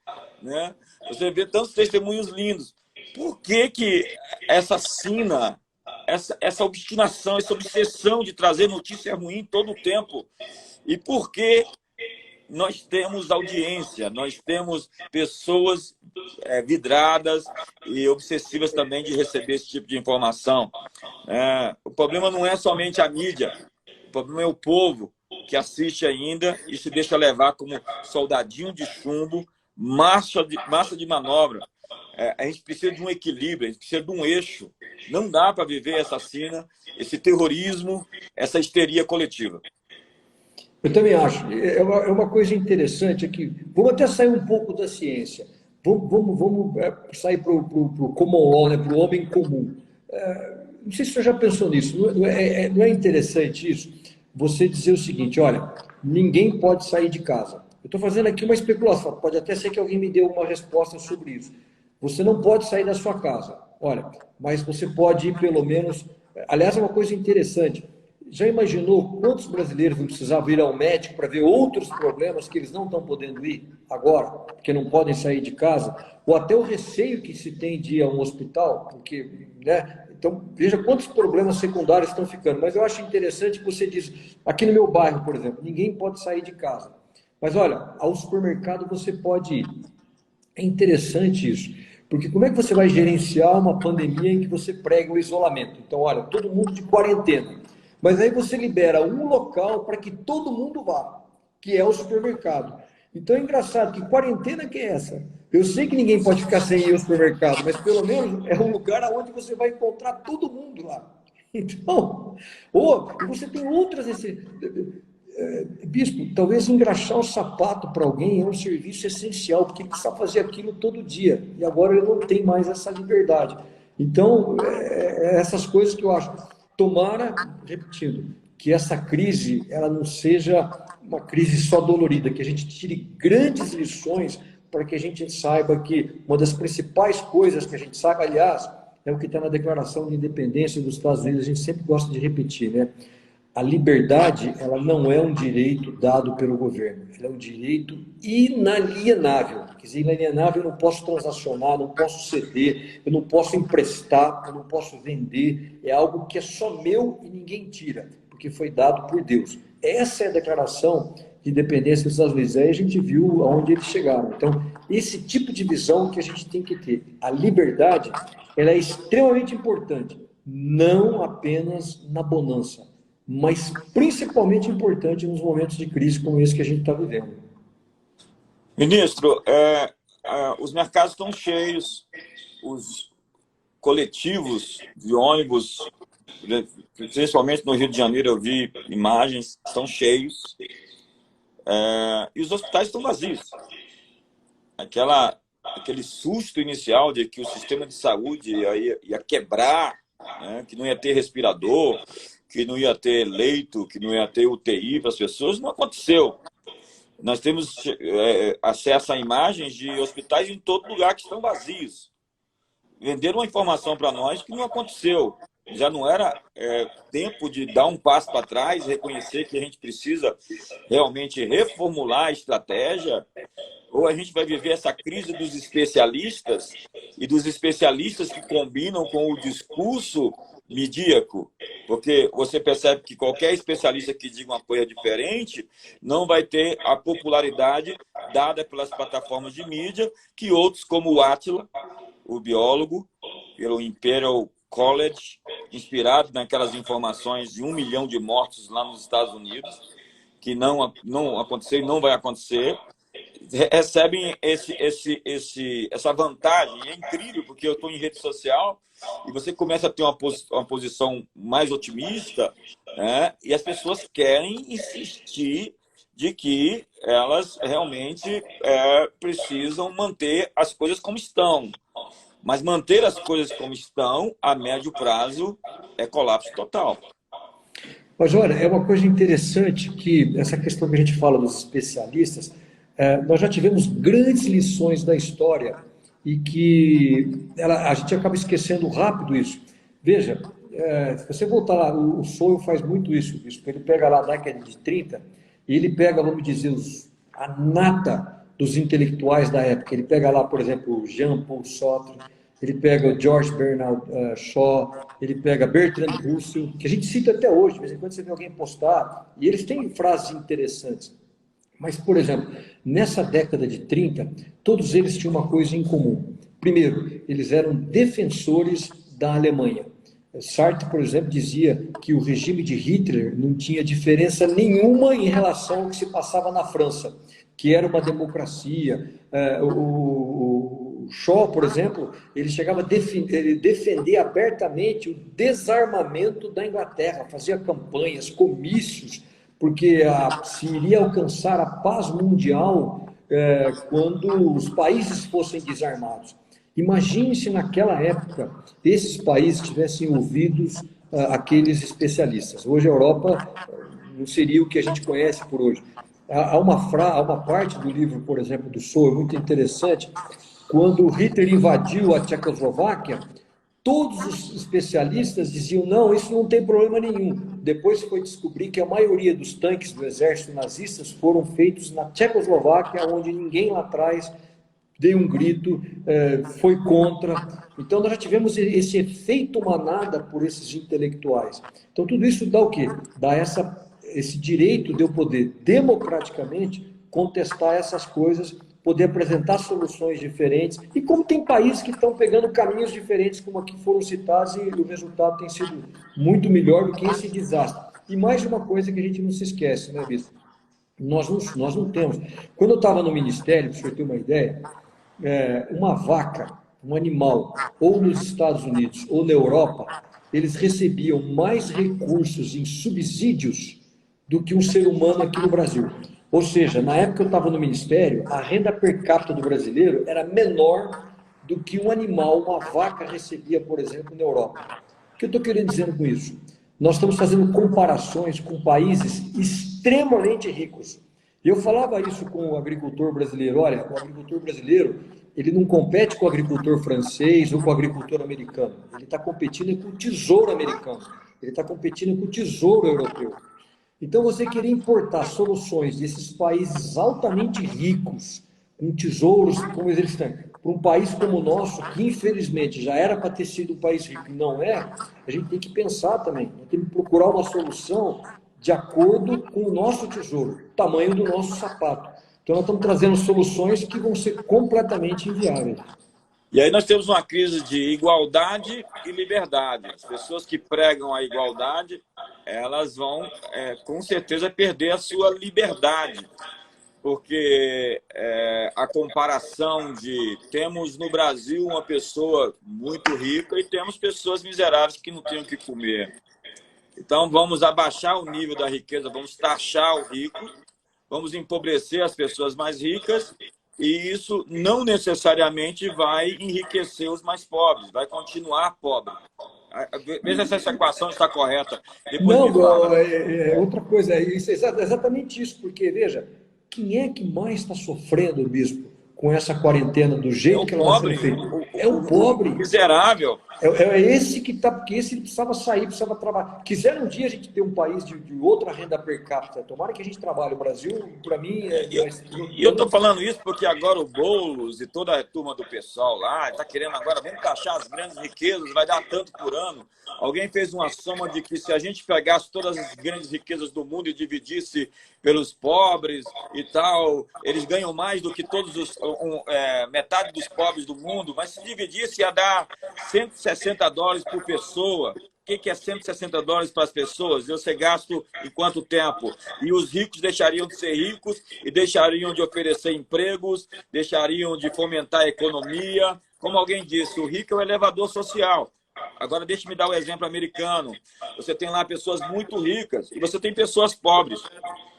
S1: né? Você vê tantos testemunhos lindos. Por que essa sina, essa obstinação, essa obsessão de trazer notícia ruim todo o tempo? E por que nós temos audiência, nós temos pessoas vidradas e obsessivas também de receber esse tipo de informação? O problema não é somente a mídia, o problema é o povo que assiste ainda e se deixa levar como soldadinho de chumbo, massa de manobra. A gente precisa de um equilíbrio, a gente precisa de um eixo. Não dá para viver essa sina, esse terrorismo, essa histeria coletiva.
S2: Eu também acho. É uma coisa interessante aqui. Vamos até sair um pouco da ciência. Vamos sair para o common law, né, para o homem comum. não sei se você já pensou nisso, não é interessante isso? Você dizer o seguinte, olha, ninguém pode sair de casa. Eu estou fazendo aqui uma especulação, pode até ser que alguém me dê uma resposta sobre isso. Você não pode sair da sua casa, olha, mas você pode ir pelo menos... Aliás, é uma coisa interessante, já imaginou quantos brasileiros vão precisar ir ao médico para ver outros problemas que eles não estão podendo ir agora, porque não podem sair de casa? Ou até o receio que se tem de ir a um hospital, porque, né? Então, veja quantos problemas secundários estão ficando. Mas eu acho interessante que você diz, aqui no meu bairro, por exemplo, ninguém pode sair de casa. Mas olha, ao supermercado você pode ir. É interessante isso, porque como é que você vai gerenciar uma pandemia em que você prega o isolamento? Então, olha, todo mundo de quarentena. Mas aí você libera um local para que todo mundo vá, que é o supermercado. Então é engraçado que quarentena que é essa? Eu sei que ninguém pode ficar sem ir ao supermercado, mas pelo menos é um lugar onde você vai encontrar todo mundo lá. Então, ou você tem outras... Bispo, talvez engraxar o sapato para alguém é um serviço essencial, porque ele precisa fazer aquilo todo dia, e agora ele não tem mais essa liberdade. Então, essas coisas que eu acho. Tomara, repetindo, que essa crise ela não seja uma crise só dolorida, que a gente tire grandes lições para que a gente saiba que uma das principais coisas que a gente sabe, aliás, é o que está na Declaração de Independência dos Estados Unidos, a gente sempre gosta de repetir, né? A liberdade, ela não é um direito dado pelo governo, ela é um direito inalienável. Quer dizer, inalienável, eu não posso transacionar, não posso ceder, eu não posso emprestar, eu não posso vender, é algo que é só meu e ninguém tira, porque foi dado por Deus. Essa é a declaração de independência dos Estados Unidos. Aí a gente viu aonde eles chegaram. Então, esse tipo de visão que a gente tem que ter. A liberdade, ela é extremamente importante, não apenas na bonança, mas principalmente importante nos momentos de crise como esse que a gente está vivendo.
S1: Ministro, os mercados estão cheios, os coletivos de ônibus, principalmente no Rio de Janeiro, eu vi imagens, estão cheios, e os hospitais estão vazios. Aquele susto inicial de que o sistema de saúde ia quebrar, né, que não ia ter respirador, que não ia ter leito, que não ia ter UTI para as pessoas, não aconteceu. Nós temos acesso a imagens de hospitais em todo lugar que estão vazios. Venderam uma informação para nós que não aconteceu. Já não era tempo de dar um passo para trás, reconhecer que a gente precisa realmente reformular a estratégia, ou a gente vai viver essa crise dos especialistas e dos especialistas que combinam com o discurso midíaco, porque você percebe que qualquer especialista que diga uma coisa diferente não vai ter a popularidade dada pelas plataformas de mídia que outros, como o Átila, o biólogo, pelo Imperial College, inspirado naquelas informações de 1 milhão de mortos lá nos Estados Unidos, que não aconteceu e não vai acontecer, recebem essa vantagem. É incrível, porque eu estou em rede social e você começa a ter uma posição mais otimista, né? E as pessoas querem insistir de que elas realmente precisam manter as coisas como estão. Mas manter as coisas como estão, a médio prazo, é colapso total.
S2: Mas olha, é uma coisa interessante que essa questão que a gente fala dos especialistas, nós já tivemos grandes lições da história e que a gente acaba esquecendo rápido isso. Veja, se você voltar lá, o Sowell faz muito isso, ele pega lá na década de 30 e ele pega, vamos dizer, a nata dos intelectuais da época. Ele pega lá, por exemplo, o Jean-Paul Sartre, ele pega o George Bernard Shaw, ele pega Bertrand Russell, que a gente cita até hoje, de vez em quando você vê alguém postar, e eles têm frases interessantes. Mas, por exemplo, nessa década de 30, todos eles tinham uma coisa em comum. Primeiro, eles eram defensores da Alemanha. Sartre, por exemplo, dizia que o regime de Hitler não tinha diferença nenhuma em relação ao que se passava na França, que era uma democracia. O Shaw, por exemplo, ele chegava a defender abertamente o desarmamento da Inglaterra, fazia campanhas, comícios, porque se iria alcançar a paz mundial quando os países fossem desarmados. Imagine se naquela época esses países tivessem ouvido aqueles especialistas. Hoje a Europa não seria o que a gente conhece por hoje. Há uma parte do livro, por exemplo, do Sowell, muito interessante, quando Hitler invadiu a Tchecoslováquia, todos os especialistas diziam, não, isso não tem problema nenhum. Depois foi descobrir que a maioria dos tanques do exército nazista foram feitos na Tchecoslováquia, onde ninguém lá atrás deu um grito, foi contra. Então, nós já tivemos esse efeito manada por esses intelectuais. Então, tudo isso dá o quê? Dá esse direito de eu poder, democraticamente, contestar essas coisas, poder apresentar soluções diferentes. E como tem países que estão pegando caminhos diferentes, como aqui foram citados, e o resultado tem sido muito melhor do que esse desastre. E mais uma coisa que a gente não se esquece, né, Bispo? Nós não temos. Quando eu estava no Ministério, para o senhor ter uma ideia, uma vaca, um animal, ou nos Estados Unidos ou na Europa, eles recebiam mais recursos em subsídios do que um ser humano aqui no Brasil. Ou seja, na época que eu estava no Ministério, a renda per capita do brasileiro era menor do que um animal, uma vaca, recebia, por exemplo, na Europa. O que eu estou querendo dizer com isso? Nós estamos fazendo comparações com países extremamente ricos. Eu falava isso com o agricultor brasileiro. Olha, o agricultor brasileiro, ele não compete com o agricultor francês ou com o agricultor americano. Ele está competindo com o tesouro americano. Ele está competindo com o tesouro europeu. Então, você querer importar soluções desses países altamente ricos, com tesouros como eles têm, para um país como o nosso, que infelizmente já era para ter sido um país rico e não é, a gente tem que pensar também. Nós temos que procurar uma solução de acordo com o nosso tesouro, o tamanho do nosso sapato. Então, nós estamos trazendo soluções que vão ser completamente inviáveis.
S1: E aí nós temos uma crise de igualdade e liberdade. As pessoas que pregam a igualdade, elas vão, com certeza, perder a sua liberdade. Porque a comparação de temos no Brasil uma pessoa muito rica e temos pessoas miseráveis que não têm o que comer. Então, vamos abaixar o nível da riqueza, vamos taxar o rico, vamos empobrecer as pessoas mais ricas, e isso não necessariamente vai enriquecer os mais pobres, vai continuar pobre. Veja se essa equação está correta. Depois
S2: não,
S1: me fala.
S2: Outra coisa, isso é exatamente isso, porque, veja, quem é que mais está sofrendo, Bispo, com essa quarentena do jeito que ela está sendo feita? É o pobre.
S1: Miserável.
S2: É esse que está, porque esse precisava sair, precisava trabalhar. Quiser um dia a gente ter um país de outra renda per capita, tomara que a gente trabalhe. O Brasil, para mim...
S1: E eu estou falando isso porque agora o Boulos e toda a turma do pessoal lá está querendo agora, vamos taxar as grandes riquezas, vai dar tanto por ano. Alguém fez uma soma de que se a gente pegasse todas as grandes riquezas do mundo e dividisse pelos pobres e tal, eles ganham mais do que metade dos pobres do mundo, mas se dividisse ia dar $160 por pessoa. O que é $160 para as pessoas? Você gasta em quanto tempo? E os ricos deixariam de ser ricos e deixariam de oferecer empregos, deixariam de fomentar a economia. Como alguém disse, o rico é o elevador social. Agora, deixe-me dar o exemplo americano. Você tem lá pessoas muito ricas e você tem pessoas pobres.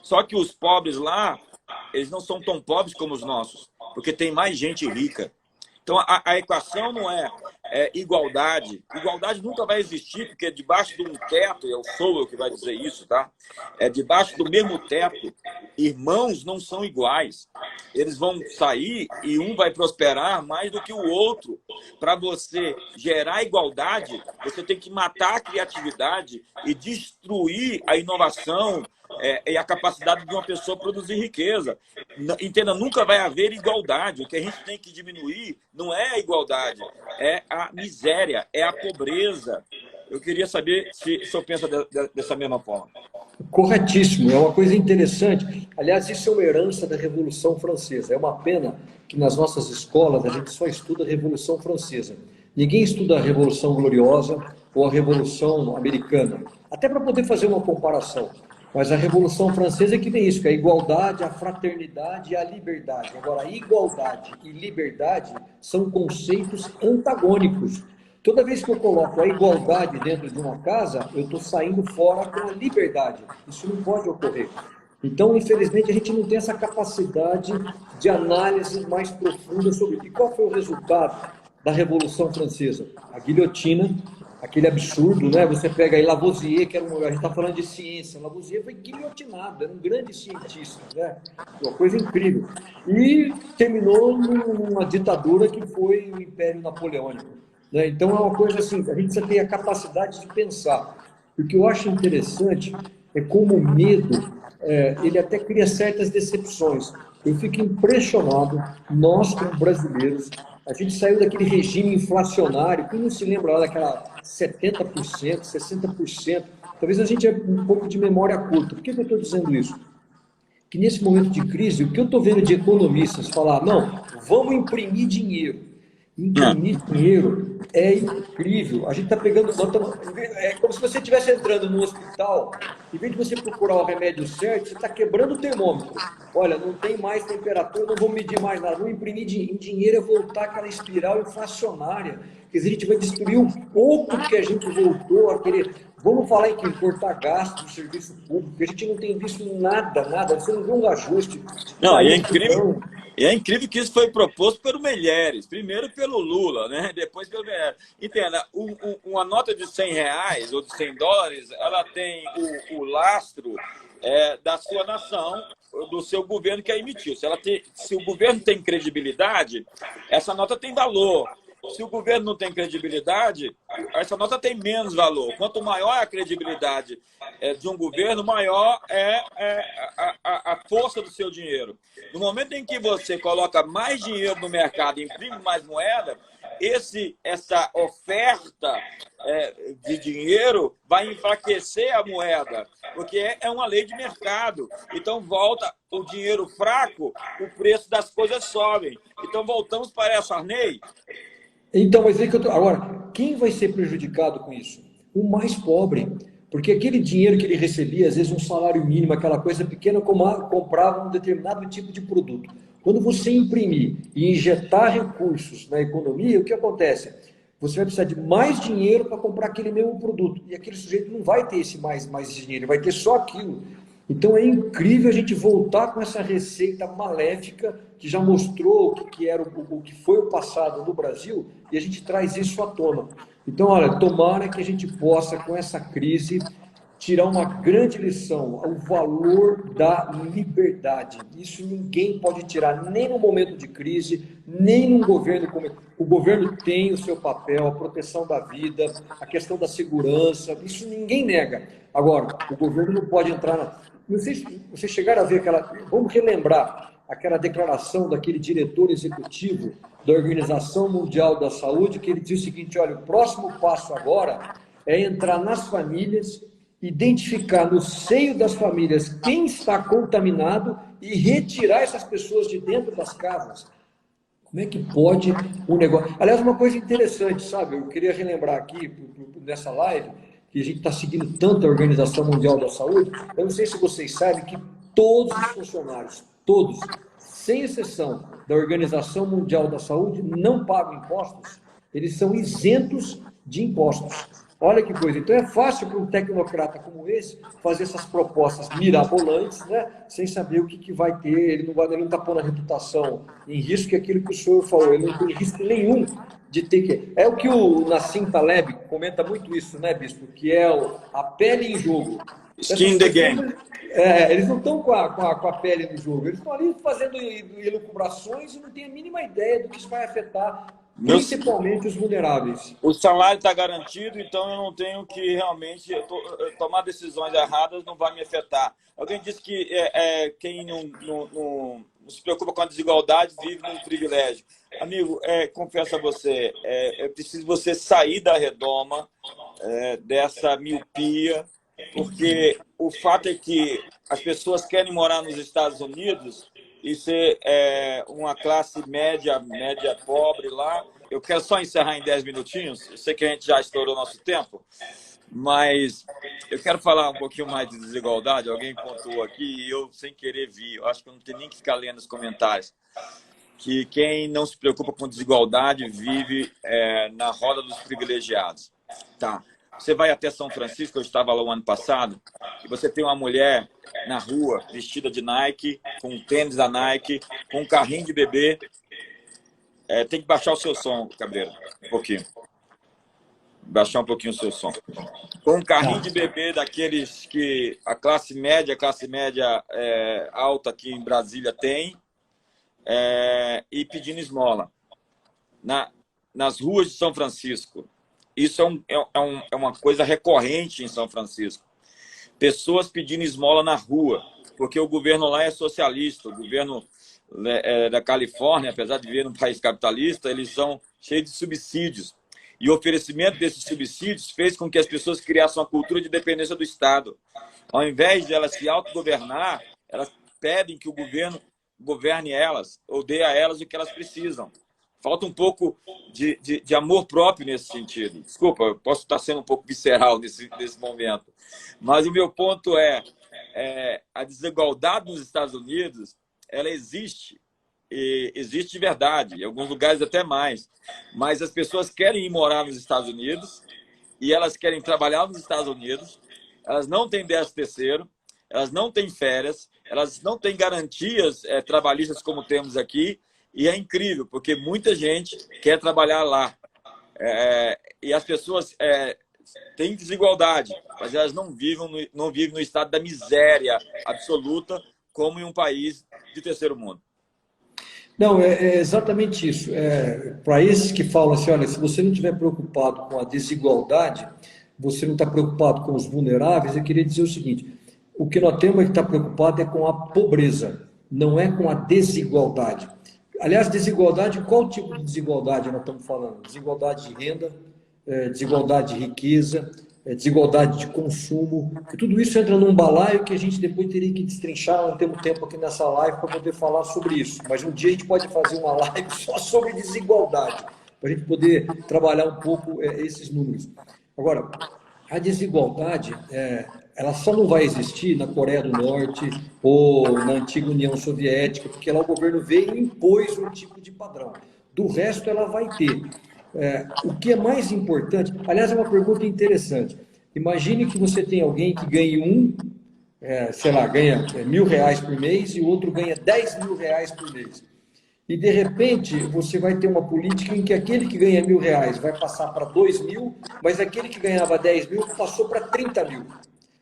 S1: Só que os pobres lá, eles não são tão pobres como os nossos, porque tem mais gente rica. Então, a equação não é igualdade. Igualdade nunca vai existir, porque debaixo de um teto, eu sou eu que vai dizer isso, tá? Debaixo do mesmo teto, irmãos não são iguais. Eles vão sair e um vai prosperar mais do que o outro. Para você gerar igualdade, você tem que matar a criatividade e destruir a inovação, e a capacidade de uma pessoa produzir riqueza. Entenda, nunca vai haver igualdade. O que a gente tem que diminuir não é a igualdade, é a miséria, é a pobreza. Eu queria saber se o senhor pensa dessa mesma forma.
S2: Corretíssimo, é uma coisa interessante. Aliás, isso é uma herança da Revolução Francesa. É uma pena que nas nossas escolas a gente só estuda a Revolução Francesa. Ninguém estuda a Revolução Gloriosa ou a Revolução Americana, até para poder fazer uma comparação. Mas a Revolução Francesa é que tem isso, que é a igualdade, a fraternidade e a liberdade. Agora, a igualdade e liberdade são conceitos antagônicos. Toda vez que eu coloco a igualdade dentro de uma casa, eu estou saindo fora com a liberdade. Isso não pode ocorrer. Então, infelizmente, a gente não tem essa capacidade de análise mais profunda sobre isso. E qual foi o resultado da Revolução Francesa? A guilhotina, aquele absurdo, né? Você pega aí Lavoisier, que era a gente está falando de ciência, Lavoisier foi guilhotinado, era um grande cientista, né? Uma coisa incrível. E terminou numa ditadura que foi o Império Napoleônico, né? Então é uma coisa assim, a gente precisa ter a capacidade de pensar. O que eu acho interessante é como o medo, ele até cria certas decepções. Eu fico impressionado, nós como brasileiros, a gente saiu daquele regime inflacionário, quem não se lembra lá daquela 70%, 60%, talvez a gente tenha um pouco de memória curta. Por que eu estou dizendo isso? Que nesse momento de crise, o que eu estou vendo de economistas falar, não, vamos imprimir dinheiro. Imprimir dinheiro é incrível. A gente está pegando. É como se você estivesse entrando no hospital, em vez de você procurar o remédio certo, você está quebrando o termômetro. Olha, não tem mais temperatura, não vou medir mais nada. Vamos imprimir dinheiro e voltar àquela espiral inflacionária. Quer dizer, a gente vai destruir um pouco que a gente voltou a querer. Vamos falar em que cortar gastos do serviço público, que a gente não tem visto nada, nada. Você não vê um ajuste.
S1: Não, e é incrível que isso foi proposto pelo Meirelles, primeiro pelo Lula, né? Depois pelo Meirelles. Entenda, uma nota de R$100 ou de US$ 100, ela tem o lastro da sua nação, do seu governo que a emitiu. Se o governo tem credibilidade, essa nota tem valor. Se o governo não tem credibilidade, essa nota tem menos valor. Quanto maior é a credibilidade de um governo, maior é a força do seu dinheiro. No momento em que você coloca mais dinheiro no mercado e imprime mais moeda, essa oferta de dinheiro vai enfraquecer a moeda, porque é uma lei de mercado. Então, volta o dinheiro fraco, o preço das coisas sobe. Então, voltamos para essa Sarney.
S2: Então, mas é que agora, quem vai ser prejudicado com isso? O mais pobre. Porque aquele dinheiro que ele recebia, às vezes um salário mínimo, aquela coisa pequena, comprava um determinado tipo de produto. Quando você imprimir e injetar recursos na economia, o que acontece? Você vai precisar de mais dinheiro para comprar aquele mesmo produto. E aquele sujeito não vai ter esse mais dinheiro, ele vai ter só aquilo. Então é incrível a gente voltar com essa receita maléfica que já mostrou o que era o que foi o passado no Brasil e a gente traz isso à tona. Então, olha, tomara que a gente possa, com essa crise, tirar uma grande lição, o valor da liberdade. Isso ninguém pode tirar, nem no momento de crise, nem num governo como... O governo tem o seu papel, a proteção da vida, a questão da segurança, isso ninguém nega. Agora, o governo não pode entrar na... Não sei se vocês chegaram a ver aquela... Vamos relembrar aquela declaração daquele diretor executivo da Organização Mundial da Saúde, que ele disse o seguinte, olha, o próximo passo agora é entrar nas famílias, identificar no seio das famílias quem está contaminado e retirar essas pessoas de dentro das casas. Como é que pode um negócio... Aliás, uma coisa interessante, sabe? Eu queria relembrar aqui, nessa live, que a gente está seguindo tanto a Organização Mundial da Saúde, eu não sei se vocês sabem que todos os funcionários, todos, sem exceção, da Organização Mundial da Saúde, não pagam impostos, eles são isentos de impostos. Olha que coisa. Então é fácil para um tecnocrata como esse fazer essas propostas mirabolantes, né? Sem saber o que vai ter. Ele não está pondo a reputação em risco, que é aquilo que o senhor falou. Ele não tem risco nenhum de ter que... É o que o Nassim Taleb comenta muito isso, né, Bispo? Que é a pele em jogo.
S1: Skin in the game.
S2: Eles não estão com a pele no jogo. Eles estão ali fazendo elucubrações e não têm a mínima ideia do que isso vai afetar principalmente os vulneráveis.
S1: O salário está garantido, então eu não tenho que realmente tomar decisões erradas, não vai me afetar. Alguém disse que quem não se preocupa com a desigualdade vive no privilégio. Amigo, confesso a você, é preciso você sair da redoma dessa miopia, porque o fato é que as pessoas querem morar nos Estados Unidos e ser uma classe média pobre lá. Eu quero só encerrar em 10 minutinhos. Eu sei que a gente já estourou nosso tempo, mas eu quero falar um pouquinho mais de desigualdade. Alguém pontuou aqui e eu, sem querer, vi. Eu acho que eu não tenho nem que ficar lendo os comentários. Que quem não se preocupa com desigualdade vive na roda dos privilegiados. Tá. Você vai até São Francisco, eu estava lá o ano passado, e você tem uma mulher na rua, vestida de Nike, com um tênis da Nike, com um carrinho de bebê, Tem que baixar o seu som, Cabreira, um pouquinho. Baixar um pouquinho o seu som. Com um carrinho de bebê daqueles que a classe média alta aqui em Brasília tem, e pedindo esmola. Nas ruas de São Francisco. Isso é uma coisa recorrente em São Francisco. Pessoas pedindo esmola na rua, porque o governo lá é socialista, o governo da Califórnia, apesar de viver num país capitalista, eles são cheios de subsídios. E o oferecimento desses subsídios fez com que as pessoas criassem uma cultura de dependência do Estado. Ao invés de elas se autogovernar, elas pedem que o governo governe elas, ou dê a elas o que elas precisam. Falta um pouco de amor próprio nesse sentido. Desculpa, eu posso estar sendo um pouco visceral nesse momento. Mas o meu ponto a desigualdade nos Estados Unidos, ela existe. E existe de verdade, em alguns lugares até mais. Mas as pessoas querem ir morar nos Estados Unidos e elas querem trabalhar nos Estados Unidos. Elas não têm 13º, elas não têm férias, elas não têm garantias trabalhistas como temos aqui. E é incrível, porque muita gente quer trabalhar lá. E as pessoas têm desigualdade, mas elas não vivem no estado da miséria absoluta, como em um país de terceiro mundo.
S2: Não, é exatamente isso. Para esses que falam assim, olha, se você não estiver preocupado com a desigualdade, você não está preocupado com os vulneráveis, eu queria dizer o seguinte, o que nós temos que estar preocupado é com a pobreza, não é com a desigualdade. Aliás, desigualdade, qual tipo de desigualdade nós estamos falando? Desigualdade de renda, desigualdade de riqueza, desigualdade de consumo, e tudo isso entra num balaio que a gente depois teria que destrinchar, não temos tempo aqui nessa live para poder falar sobre isso, mas um dia a gente pode fazer uma live só sobre desigualdade, para a gente poder trabalhar um pouco esses números. Agora, a desigualdade, ela só não vai existir na Coreia do Norte ou na antiga União Soviética, porque lá o governo veio e impôs um tipo de padrão. Do resto, ela vai ter. O que é mais importante, aliás, é uma pergunta interessante. Imagine que você tem alguém que ganhe ganha R$1.000 por mês e o outro ganha R$10.000 por mês. E, de repente, você vai ter uma política em que aquele que ganha R$1.000 vai passar para 2.000, mas aquele que ganhava 10.000 passou para 30.000.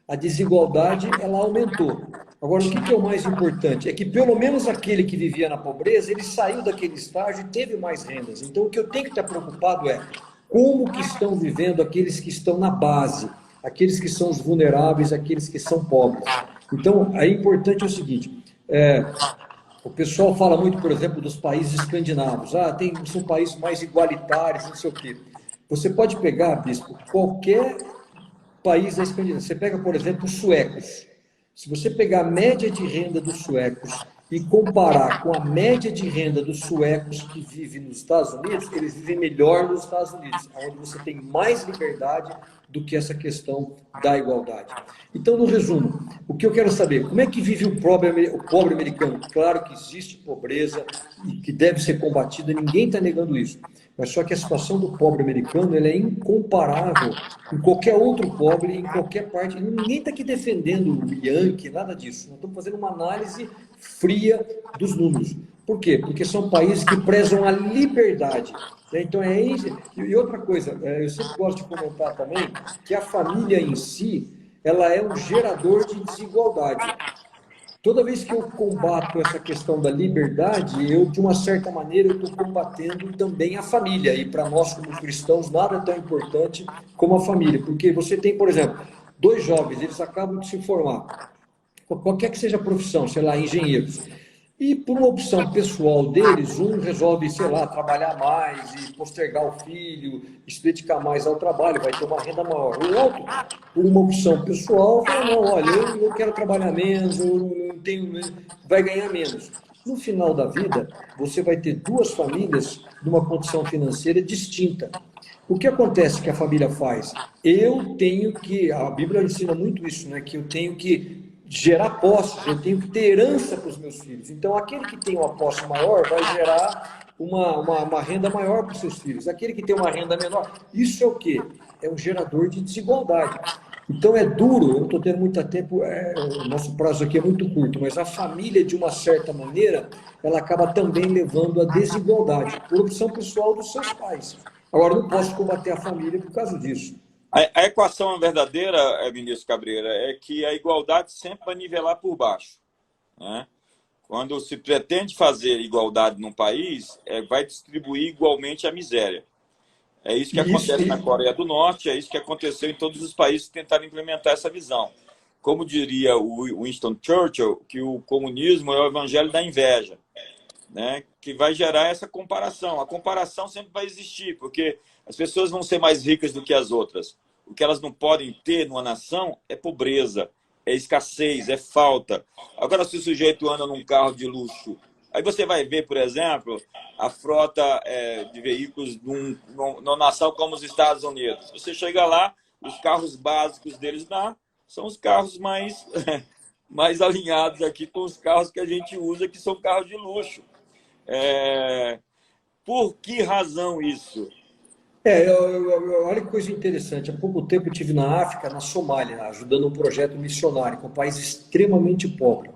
S2: A desigualdade, ela aumentou. Agora, o que é o mais importante? É que, pelo menos, aquele que vivia na pobreza, ele saiu daquele estágio e teve mais rendas. Então, o que eu tenho que estar preocupado é como que estão vivendo aqueles que estão na base, aqueles que são os vulneráveis, aqueles que são pobres. Então, é importante o seguinte, o pessoal fala muito, por exemplo, dos países escandinavos. São países mais igualitários, não sei o quê. Você pode pegar, bispo, qualquer país da Escandinávia. Você pega, por exemplo, os suecos. Se você pegar a média de renda dos suecos e comparar com a média de renda dos suecos que vivem nos Estados Unidos, eles vivem melhor nos Estados Unidos, onde você tem mais liberdade do que essa questão da igualdade. Então, no resumo, o que eu quero saber, como é que vive o pobre americano? Claro que existe pobreza e que deve ser combatida, ninguém está negando isso. Mas só que a situação do pobre americano ela é incomparável com qualquer outro pobre, em qualquer parte. Ninguém está aqui defendendo o Yankee, nada disso. Nós estamos fazendo uma análise fria dos números. Por quê? Porque são países que prezam a liberdade. Então, é isso. E outra coisa, eu sempre gosto de comentar também que a família em si, ela é um gerador de desigualdade. Toda vez que eu combato essa questão da liberdade, eu, de uma certa maneira, estou combatendo também a família. E para nós, como cristãos, nada é tão importante como a família. Porque você tem, por exemplo, 2 jovens, eles acabam de se formar. Qualquer que seja a profissão, sei lá, engenheiros. E por uma opção pessoal deles, um resolve, sei lá, trabalhar mais e postergar o filho, e se dedicar mais ao trabalho, vai ter uma renda maior. O outro, por uma opção pessoal, fala, não, olha, eu quero trabalhar menos, eu não tenho, vai ganhar menos. No final da vida, você vai ter 2 famílias numa condição financeira distinta. O que acontece que a família faz? Eu tenho que, a Bíblia ensina muito isso, né? Que eu tenho que gerar posses, eu tenho que ter herança para os meus filhos. Então, aquele que tem uma posse maior vai gerar uma renda maior para os seus filhos. Aquele que tem uma renda menor, isso é o quê? É um gerador de desigualdade. Então é duro, eu não estou tendo muito tempo, o nosso prazo aqui é muito curto, mas a família, de uma certa maneira, ela acaba também levando à desigualdade, por opção pessoal dos seus pais. Agora, eu não posso combater a família por causa disso.
S1: A equação verdadeira, Vinícius Cabreira, é que a igualdade sempre vai nivelar por baixo, né? Quando se pretende fazer igualdade num país, vai distribuir igualmente a miséria. É isso que
S2: Isso,
S1: acontece na Coreia do Norte, é isso que aconteceu em todos os países que tentaram implementar essa visão. Como diria o Winston Churchill, que o comunismo é o evangelho da inveja, né? Que vai gerar essa comparação. A comparação sempre vai existir, porque as pessoas vão ser mais ricas do que as outras. O que elas não podem ter numa nação é pobreza, é escassez, é falta. Agora, se o sujeito anda num carro de luxo, aí você vai ver, por exemplo, a frota de veículos numa nação como os Estados Unidos. Você chega lá, os carros básicos deles lá são os carros mais alinhados aqui com os carros que a gente usa, que são carros de luxo. Por que razão isso?
S2: Olha que coisa interessante. Há pouco tempo eu estive na África, na Somália, ajudando um projeto missionário, com um país extremamente pobre.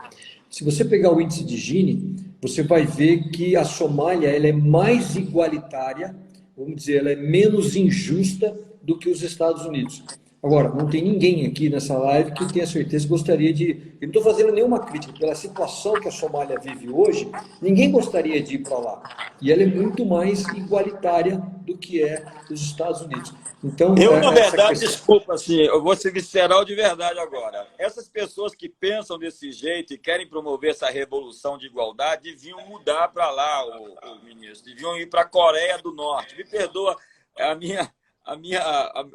S2: Se você pegar o índice de Gini, você vai ver que a Somália ela é mais igualitária, vamos dizer, ela é menos injusta do que os Estados Unidos. Agora, não tem ninguém aqui nessa live que tenha certeza que gostaria de... Eu não estou fazendo nenhuma crítica. Pela situação que a Somália vive hoje, ninguém gostaria de ir para lá. E ela é muito mais igualitária do que é os Estados Unidos. Então,
S1: na verdade, desculpa, assim, eu vou ser visceral de verdade agora. Essas pessoas que pensam desse jeito e querem promover essa revolução de igualdade deviam mudar para lá, o ministro. Deviam ir para a Coreia do Norte. Me perdoa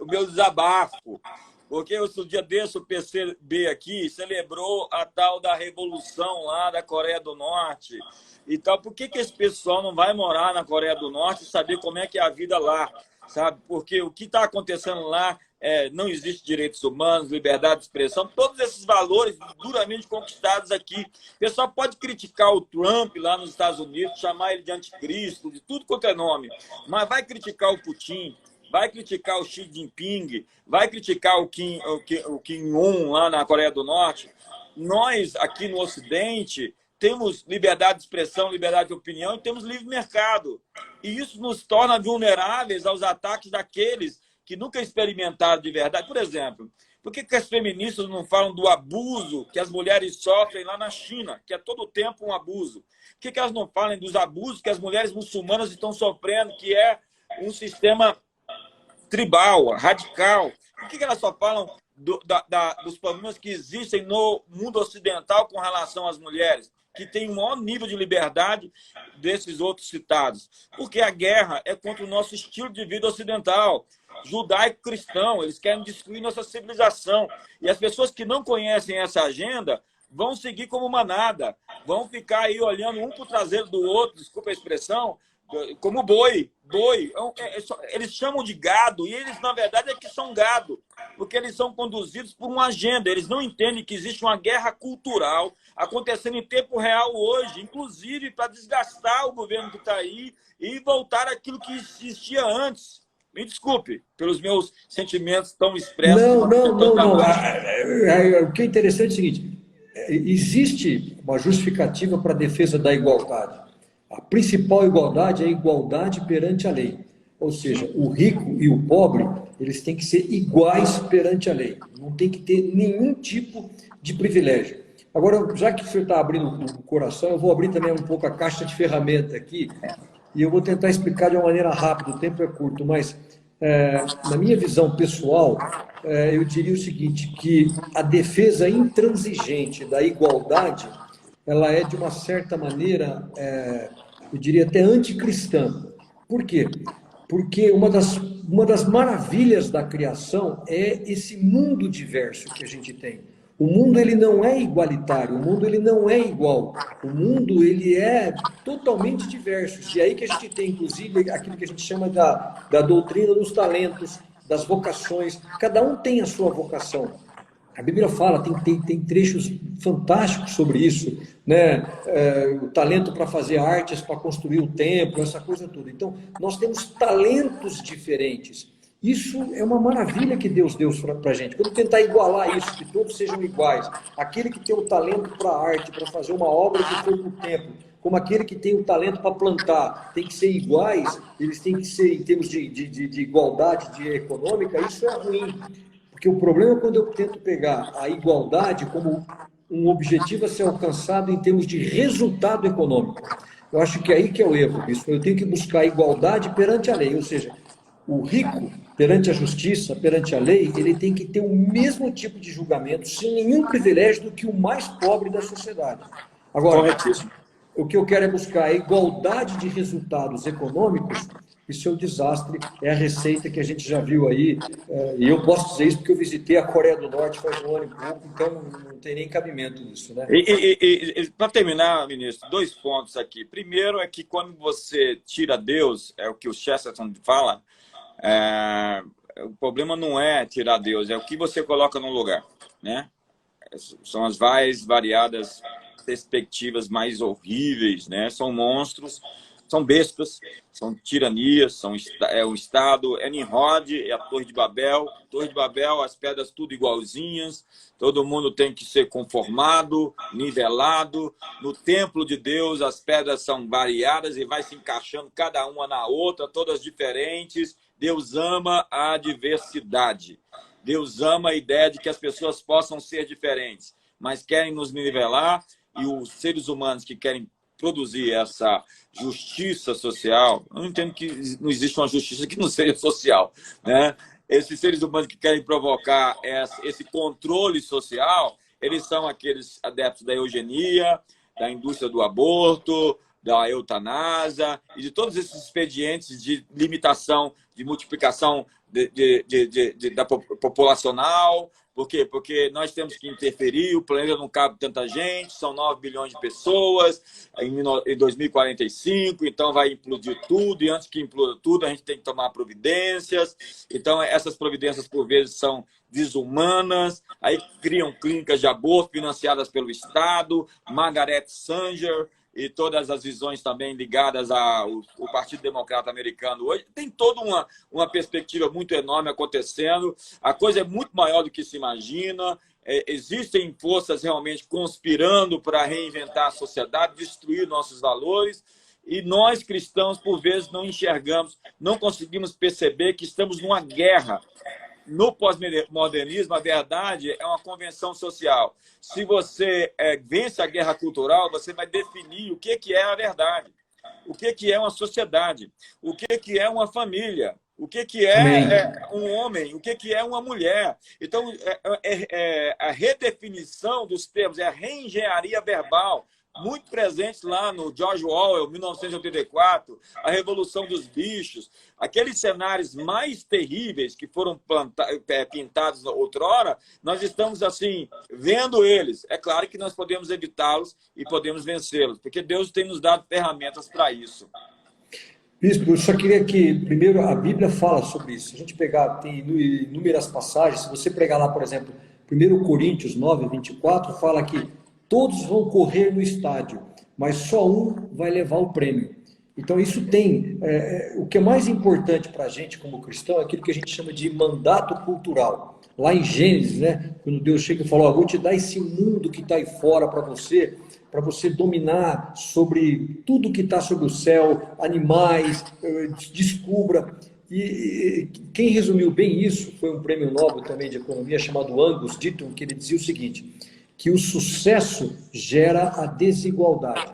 S1: o meu desabafo, porque outro dia desse o PCB aqui celebrou a tal da revolução lá da Coreia do Norte e tal. Por que esse pessoal não vai morar na Coreia do Norte e saber como é que é a vida lá, sabe? Porque o que está acontecendo lá não existe direitos humanos, liberdade de expressão, todos esses valores duramente conquistados aqui. O pessoal pode criticar o Trump lá nos Estados Unidos, chamar ele de anticristo, de tudo quanto é nome, mas vai criticar o Putin, vai criticar o Xi Jinping, vai criticar o Kim Jong-un lá na Coreia do Norte. Nós, aqui no Ocidente, temos liberdade de expressão, liberdade de opinião e temos livre mercado. E isso nos torna vulneráveis aos ataques daqueles que nunca experimentaram de verdade. Por exemplo, por que as feministas não falam do abuso que as mulheres sofrem lá na China, que é todo o tempo um abuso? Por que elas não falam dos abusos que as mulheres muçulmanas estão sofrendo, que é um sistema tribal, radical? Por que elas só falam dos problemas que existem no mundo ocidental com relação às mulheres, que tem o maior nível de liberdade desses outros citados? Porque a guerra é contra o nosso estilo de vida ocidental, judaico-cristão. Eles querem destruir nossa civilização. E as pessoas que não conhecem essa agenda vão seguir como manada, vão ficar aí olhando um para o traseiro do outro, desculpa a expressão, como boi. Eles chamam de gado, e eles, na verdade, é que são gado, porque eles são conduzidos por uma agenda. Eles não entendem que existe uma guerra cultural acontecendo em tempo real hoje, inclusive para desgastar o governo que está aí e voltar àquilo que existia antes. Me desculpe pelos meus sentimentos tão expressos.
S2: Não. O que é interessante é o seguinte, existe uma justificativa para a defesa da igualdade. A principal igualdade é a igualdade perante a lei. Ou seja, o rico e o pobre, eles têm que ser iguais perante a lei. Não tem que ter nenhum tipo de privilégio. Agora, já que você está abrindo o coração, eu vou abrir também um pouco a caixa de ferramenta aqui e eu vou tentar explicar de uma maneira rápida, o tempo é curto, mas na minha visão pessoal, eu diria o seguinte, que a defesa intransigente da igualdade, ela é, de uma certa maneira, eu diria até anticristã. Por quê? Porque uma das maravilhas da criação é esse mundo diverso que a gente tem. O mundo ele não é igualitário, o mundo ele não é igual. O mundo ele é totalmente diverso. E aí que a gente tem, inclusive, aquilo que a gente chama da doutrina dos talentos, das vocações. Cada um tem a sua vocação. A Bíblia fala, tem trechos fantásticos sobre isso, né? O talento para fazer artes, para construir o templo, essa coisa toda. Então, nós temos talentos diferentes. Isso é uma maravilha que Deus deu para a gente. Vamos tentar igualar isso, que todos sejam iguais. Aquele que tem o talento para a arte, para fazer uma obra que foi para o tempo, como aquele que tem o talento para plantar, tem que ser iguais, eles têm que ser, em termos de igualdade econômica, isso é ruim. Porque o problema é quando eu tento pegar a igualdade como um objetivo a ser alcançado em termos de resultado econômico. Eu acho que é aí que é o erro. Isso, eu tenho que buscar a igualdade perante a lei, ou seja, o rico, perante a justiça, perante a lei, ele tem que ter o mesmo tipo de julgamento, sem nenhum privilégio, do que o mais pobre da sociedade. Agora, o que eu quero é buscar a igualdade de resultados econômicos. Isso é um desastre, é a receita que a gente já viu aí, e eu posso dizer isso porque eu visitei a Coreia do Norte faz um ano e pouco, então não tem nem cabimento nisso, né?
S1: Para terminar, ministro, 2 pontos aqui. Primeiro é que quando você tira Deus, é o que o Chesterton fala, o problema não é tirar Deus, é o que você coloca no lugar, né? São as variadas perspectivas mais horríveis, né? São monstros, são bestas, são tiranias, é um Estado, é Nimrod, é a Torre de Babel. Torre de Babel, as pedras tudo igualzinhas, todo mundo tem que ser conformado, nivelado. No templo de Deus, as pedras são variadas e vai se encaixando cada uma na outra, todas diferentes. Deus ama a diversidade. Deus ama a ideia de que as pessoas possam ser diferentes, mas querem nos nivelar, e os seres humanos que querem produzir essa justiça social, eu não entendo que não existe uma justiça que não seja social, né? Esses seres humanos que querem provocar esse controle social, eles são aqueles adeptos da eugenia, da indústria do aborto, da eutanásia e de todos esses expedientes de limitação, de multiplicação da populacional. Por quê? Porque nós temos que interferir, o planeta não cabe tanta gente, são 9 bilhões de pessoas em 2045, então vai implodir tudo, e antes que imploda tudo, a gente tem que tomar providências. Então, essas providências, por vezes, são desumanas, aí criam clínicas de aborto financiadas pelo Estado, Margaret Sanger, e todas as visões também ligadas ao Partido Democrata Americano hoje. Tem toda uma perspectiva muito enorme acontecendo. A coisa é muito maior do que se imagina. Existem forças realmente conspirando para reinventar a sociedade, destruir nossos valores. E nós, cristãos, por vezes, não enxergamos, não conseguimos perceber que estamos numa guerra. No pós-modernismo, a verdade é uma convenção social. Se você vence a guerra cultural, você vai definir o que é a verdade, o que é uma sociedade, o que é uma família, o que é um homem, o que é uma mulher. Então, a redefinição dos termos, é a reengenharia verbal, muito presentes lá no George Orwell, 1984, a Revolução dos Bichos, aqueles cenários mais terríveis que foram pintados outrora, nós estamos, assim, vendo eles. É claro que nós podemos evitá-los e podemos vencê-los, porque Deus tem nos dado ferramentas para isso.
S2: Bispo, eu só queria que, primeiro, a Bíblia fala sobre isso. Se a gente pegar, tem inúmeras passagens, se você pregar lá, por exemplo, 1 Coríntios 9, 24, fala que todos vão correr no estádio, mas só um vai levar o prêmio. Então, isso tem... o que é mais importante para a gente, como cristão, é aquilo que a gente chama de mandato cultural. Lá em Gênesis, né, quando Deus chega e falou, vou te dar esse mundo que está aí fora para você dominar sobre tudo que está sobre o céu, animais, descubra. E quem resumiu bem isso foi um prêmio Nobel também de economia chamado Angus Deaton, que ele dizia o seguinte, que o sucesso gera a desigualdade,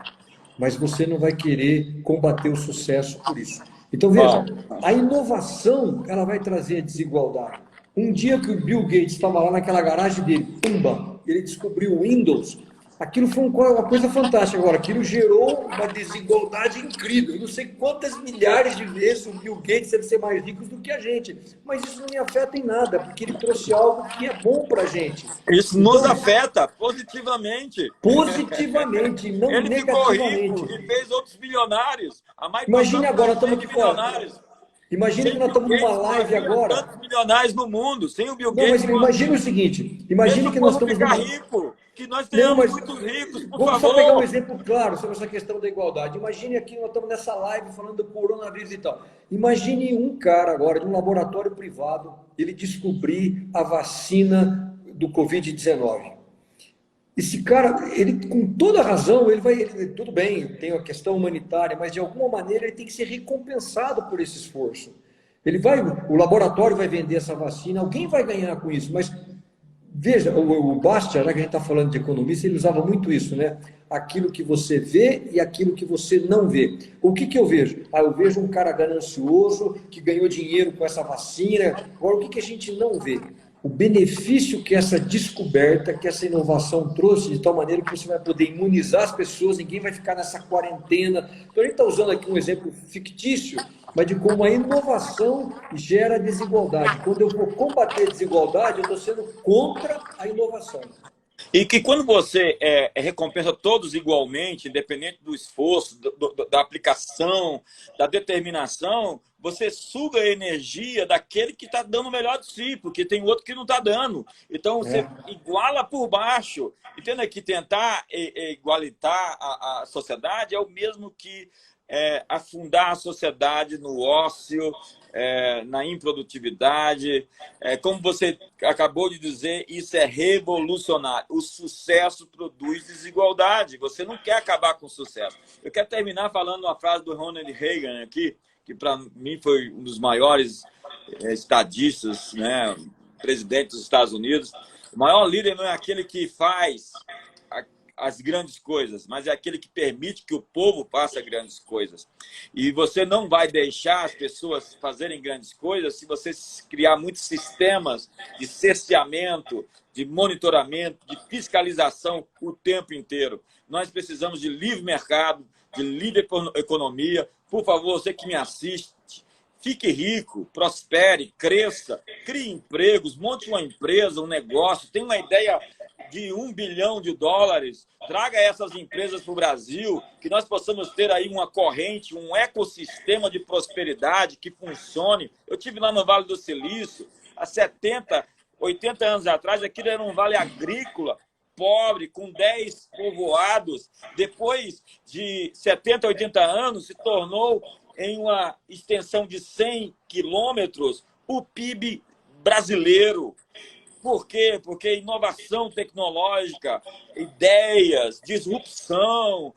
S2: mas você não vai querer combater o sucesso por isso. Então, veja, a inovação, ela vai trazer a desigualdade. Um dia que o Bill Gates estava lá naquela garagem dele, pumba, ele descobriu o Windows, aquilo foi uma coisa fantástica. Agora, aquilo gerou uma desigualdade incrível. Eu não sei quantas milhares de vezes o Bill Gates deve ser mais rico do que a gente, mas isso não me afeta em nada, porque ele trouxe algo que é bom para a gente.
S1: Isso nos afeta positivamente.
S2: Positivamente, não
S1: ele
S2: negativamente.
S1: Ele ficou rico e fez outros bilionários.
S2: Imagine agora, estamos aqui fora. Imagina que nós estamos numa live agora.
S1: Tantos milionários no mundo, sem o Bill
S2: Não,
S1: Gates.
S2: mas imagina o seguinte, imagina que nós estamos
S1: ficar rico. que nós
S2: Não,
S1: tenhamos
S2: mas
S1: muitos ricos, por
S2: vamos só pegar um
S1: favor.
S2: exemplo claro sobre essa questão da igualdade. Imagine aqui, nós estamos nessa live falando do coronavírus e tal. Imagine um cara agora, de um laboratório privado, ele descobrir a vacina do Covid-19. Esse cara, ele com toda razão, tudo bem, tem a questão humanitária, mas de alguma maneira ele tem que ser recompensado por esse esforço. O laboratório vai vender essa vacina, alguém vai ganhar com isso, mas veja, o Bastiat, já que a gente está falando de economista, ele usava muito isso, né? Aquilo que você vê e aquilo que você não vê. O que eu vejo? Eu vejo um cara ganancioso que ganhou dinheiro com essa vacina. Agora, o que a gente não vê? O benefício que essa descoberta, que essa inovação trouxe, de tal maneira que você vai poder imunizar as pessoas, ninguém vai ficar nessa quarentena. Então, a gente está usando aqui um exemplo fictício, mas de como a inovação gera desigualdade. Quando eu vou combater a desigualdade, eu estou sendo contra a inovação.
S1: E que quando você recompensa todos igualmente, independente do esforço, da aplicação, da determinação, você suga a energia daquele que está dando o melhor de si, porque tem outro que não está dando. Então, você iguala por baixo. Entenda que tentar igualitar a sociedade é o mesmo que afundar a sociedade no ócio, na improdutividade. Como você acabou de dizer, isso é revolucionário. O sucesso produz desigualdade. Você não quer acabar com o sucesso. Eu quero terminar falando uma frase do Ronald Reagan aqui, que para mim foi um dos maiores estadistas, né, presidente dos Estados Unidos. O maior líder não é aquele que faz as grandes coisas, mas é aquele que permite que o povo faça grandes coisas. E você não vai deixar as pessoas fazerem grandes coisas se você criar muitos sistemas de cerceamento, de monitoramento, de fiscalização o tempo inteiro. Nós precisamos de livre mercado, de livre economia. Por favor, você que me assiste, fique rico, prospere, cresça, crie empregos, monte uma empresa, um negócio, tenha uma ideia de $1 bilhão, traga essas empresas para o Brasil, que nós possamos ter aí uma corrente, um ecossistema de prosperidade que funcione. Eu tive lá no Vale do Silício, há 70, 80 anos atrás, aquilo era um vale agrícola, pobre, com 10 povoados. Depois de 70, 80 anos, se tornou em uma extensão de 100 quilômetros o PIB brasileiro. Por quê? Porque inovação tecnológica, ideias, disrupção,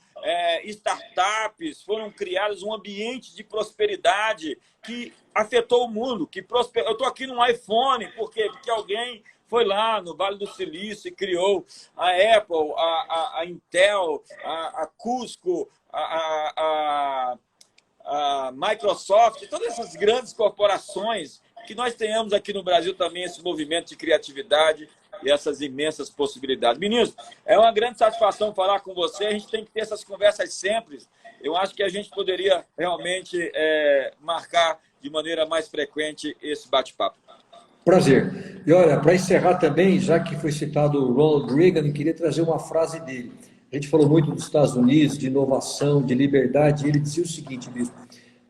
S1: startups foram criadas um ambiente de prosperidade que afetou o mundo. Eu estou aqui num iPhone, por quê? Porque alguém foi lá no Vale do Silício e criou a Apple, a Intel, a Cusco, a Microsoft, todas essas grandes corporações, que nós tenhamos aqui no Brasil também esse movimento de criatividade e essas imensas possibilidades. Ministro, é uma grande satisfação falar com você, a gente tem que ter essas conversas sempre. Eu acho que a gente poderia realmente marcar de maneira mais frequente esse bate-papo.
S2: Prazer. E olha, para encerrar também, já que foi citado o Ronald Reagan, eu queria trazer uma frase dele. A gente falou muito dos Estados Unidos, de inovação, de liberdade, e ele dizia o seguinte, bispo: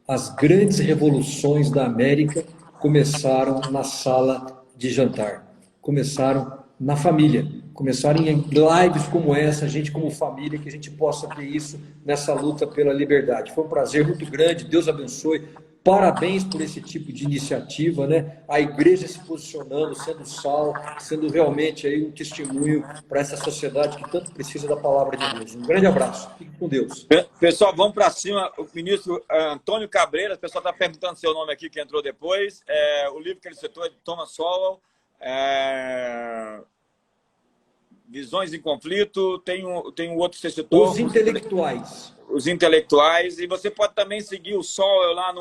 S2: as grandes revoluções da América começaram na sala de jantar, começaram na família, começaram em lives como essa, a gente como família, que a gente possa ter isso nessa luta pela liberdade. Foi um prazer muito grande, Deus abençoe. Parabéns por esse tipo de iniciativa, né? A igreja se posicionando, sendo sal, sendo realmente aí um testemunho para essa sociedade que tanto precisa da palavra de Deus. Um grande abraço. Fique com Deus.
S1: Pessoal, vamos para cima. O ministro Antônio Cabreira, o pessoal está perguntando seu nome aqui, que entrou depois. O livro que ele citou é de Thomas Sowell. Visões em Conflito. Tem um outro que você citou.
S2: Os Intelectuais.
S1: Os Intelectuais. E você pode também seguir o Sowell lá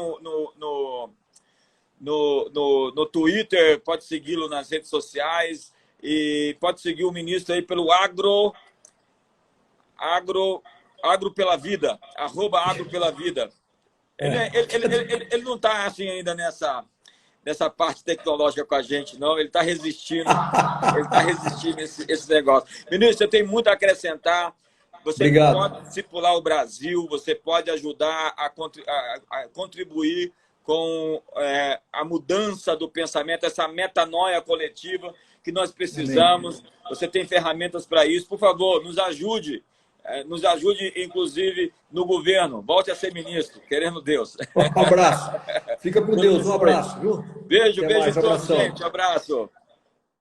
S1: no Twitter, pode segui-lo nas redes sociais e pode seguir o ministro aí pelo Agro pela Vida, @agropela-vida. Ele não está assim ainda nessa parte tecnológica com a gente, não. Ele está resistindo. Ele está resistindo esse negócio. Ministro, eu tenho muito a acrescentar. Você
S2: Obrigado.
S1: pode discipular o Brasil, você pode ajudar a contribuir com a mudança do pensamento, essa metanoia coletiva, que que nós precisamos. Amém. Você tem ferramentas para isso. Por favor, nos ajude. Nos ajude, inclusive, no governo. Volte a ser ministro, querendo Deus.
S2: Um abraço. Fica com Deus. Um abraço, viu?
S1: Beijo, beijo a todos, gente. Um abraço.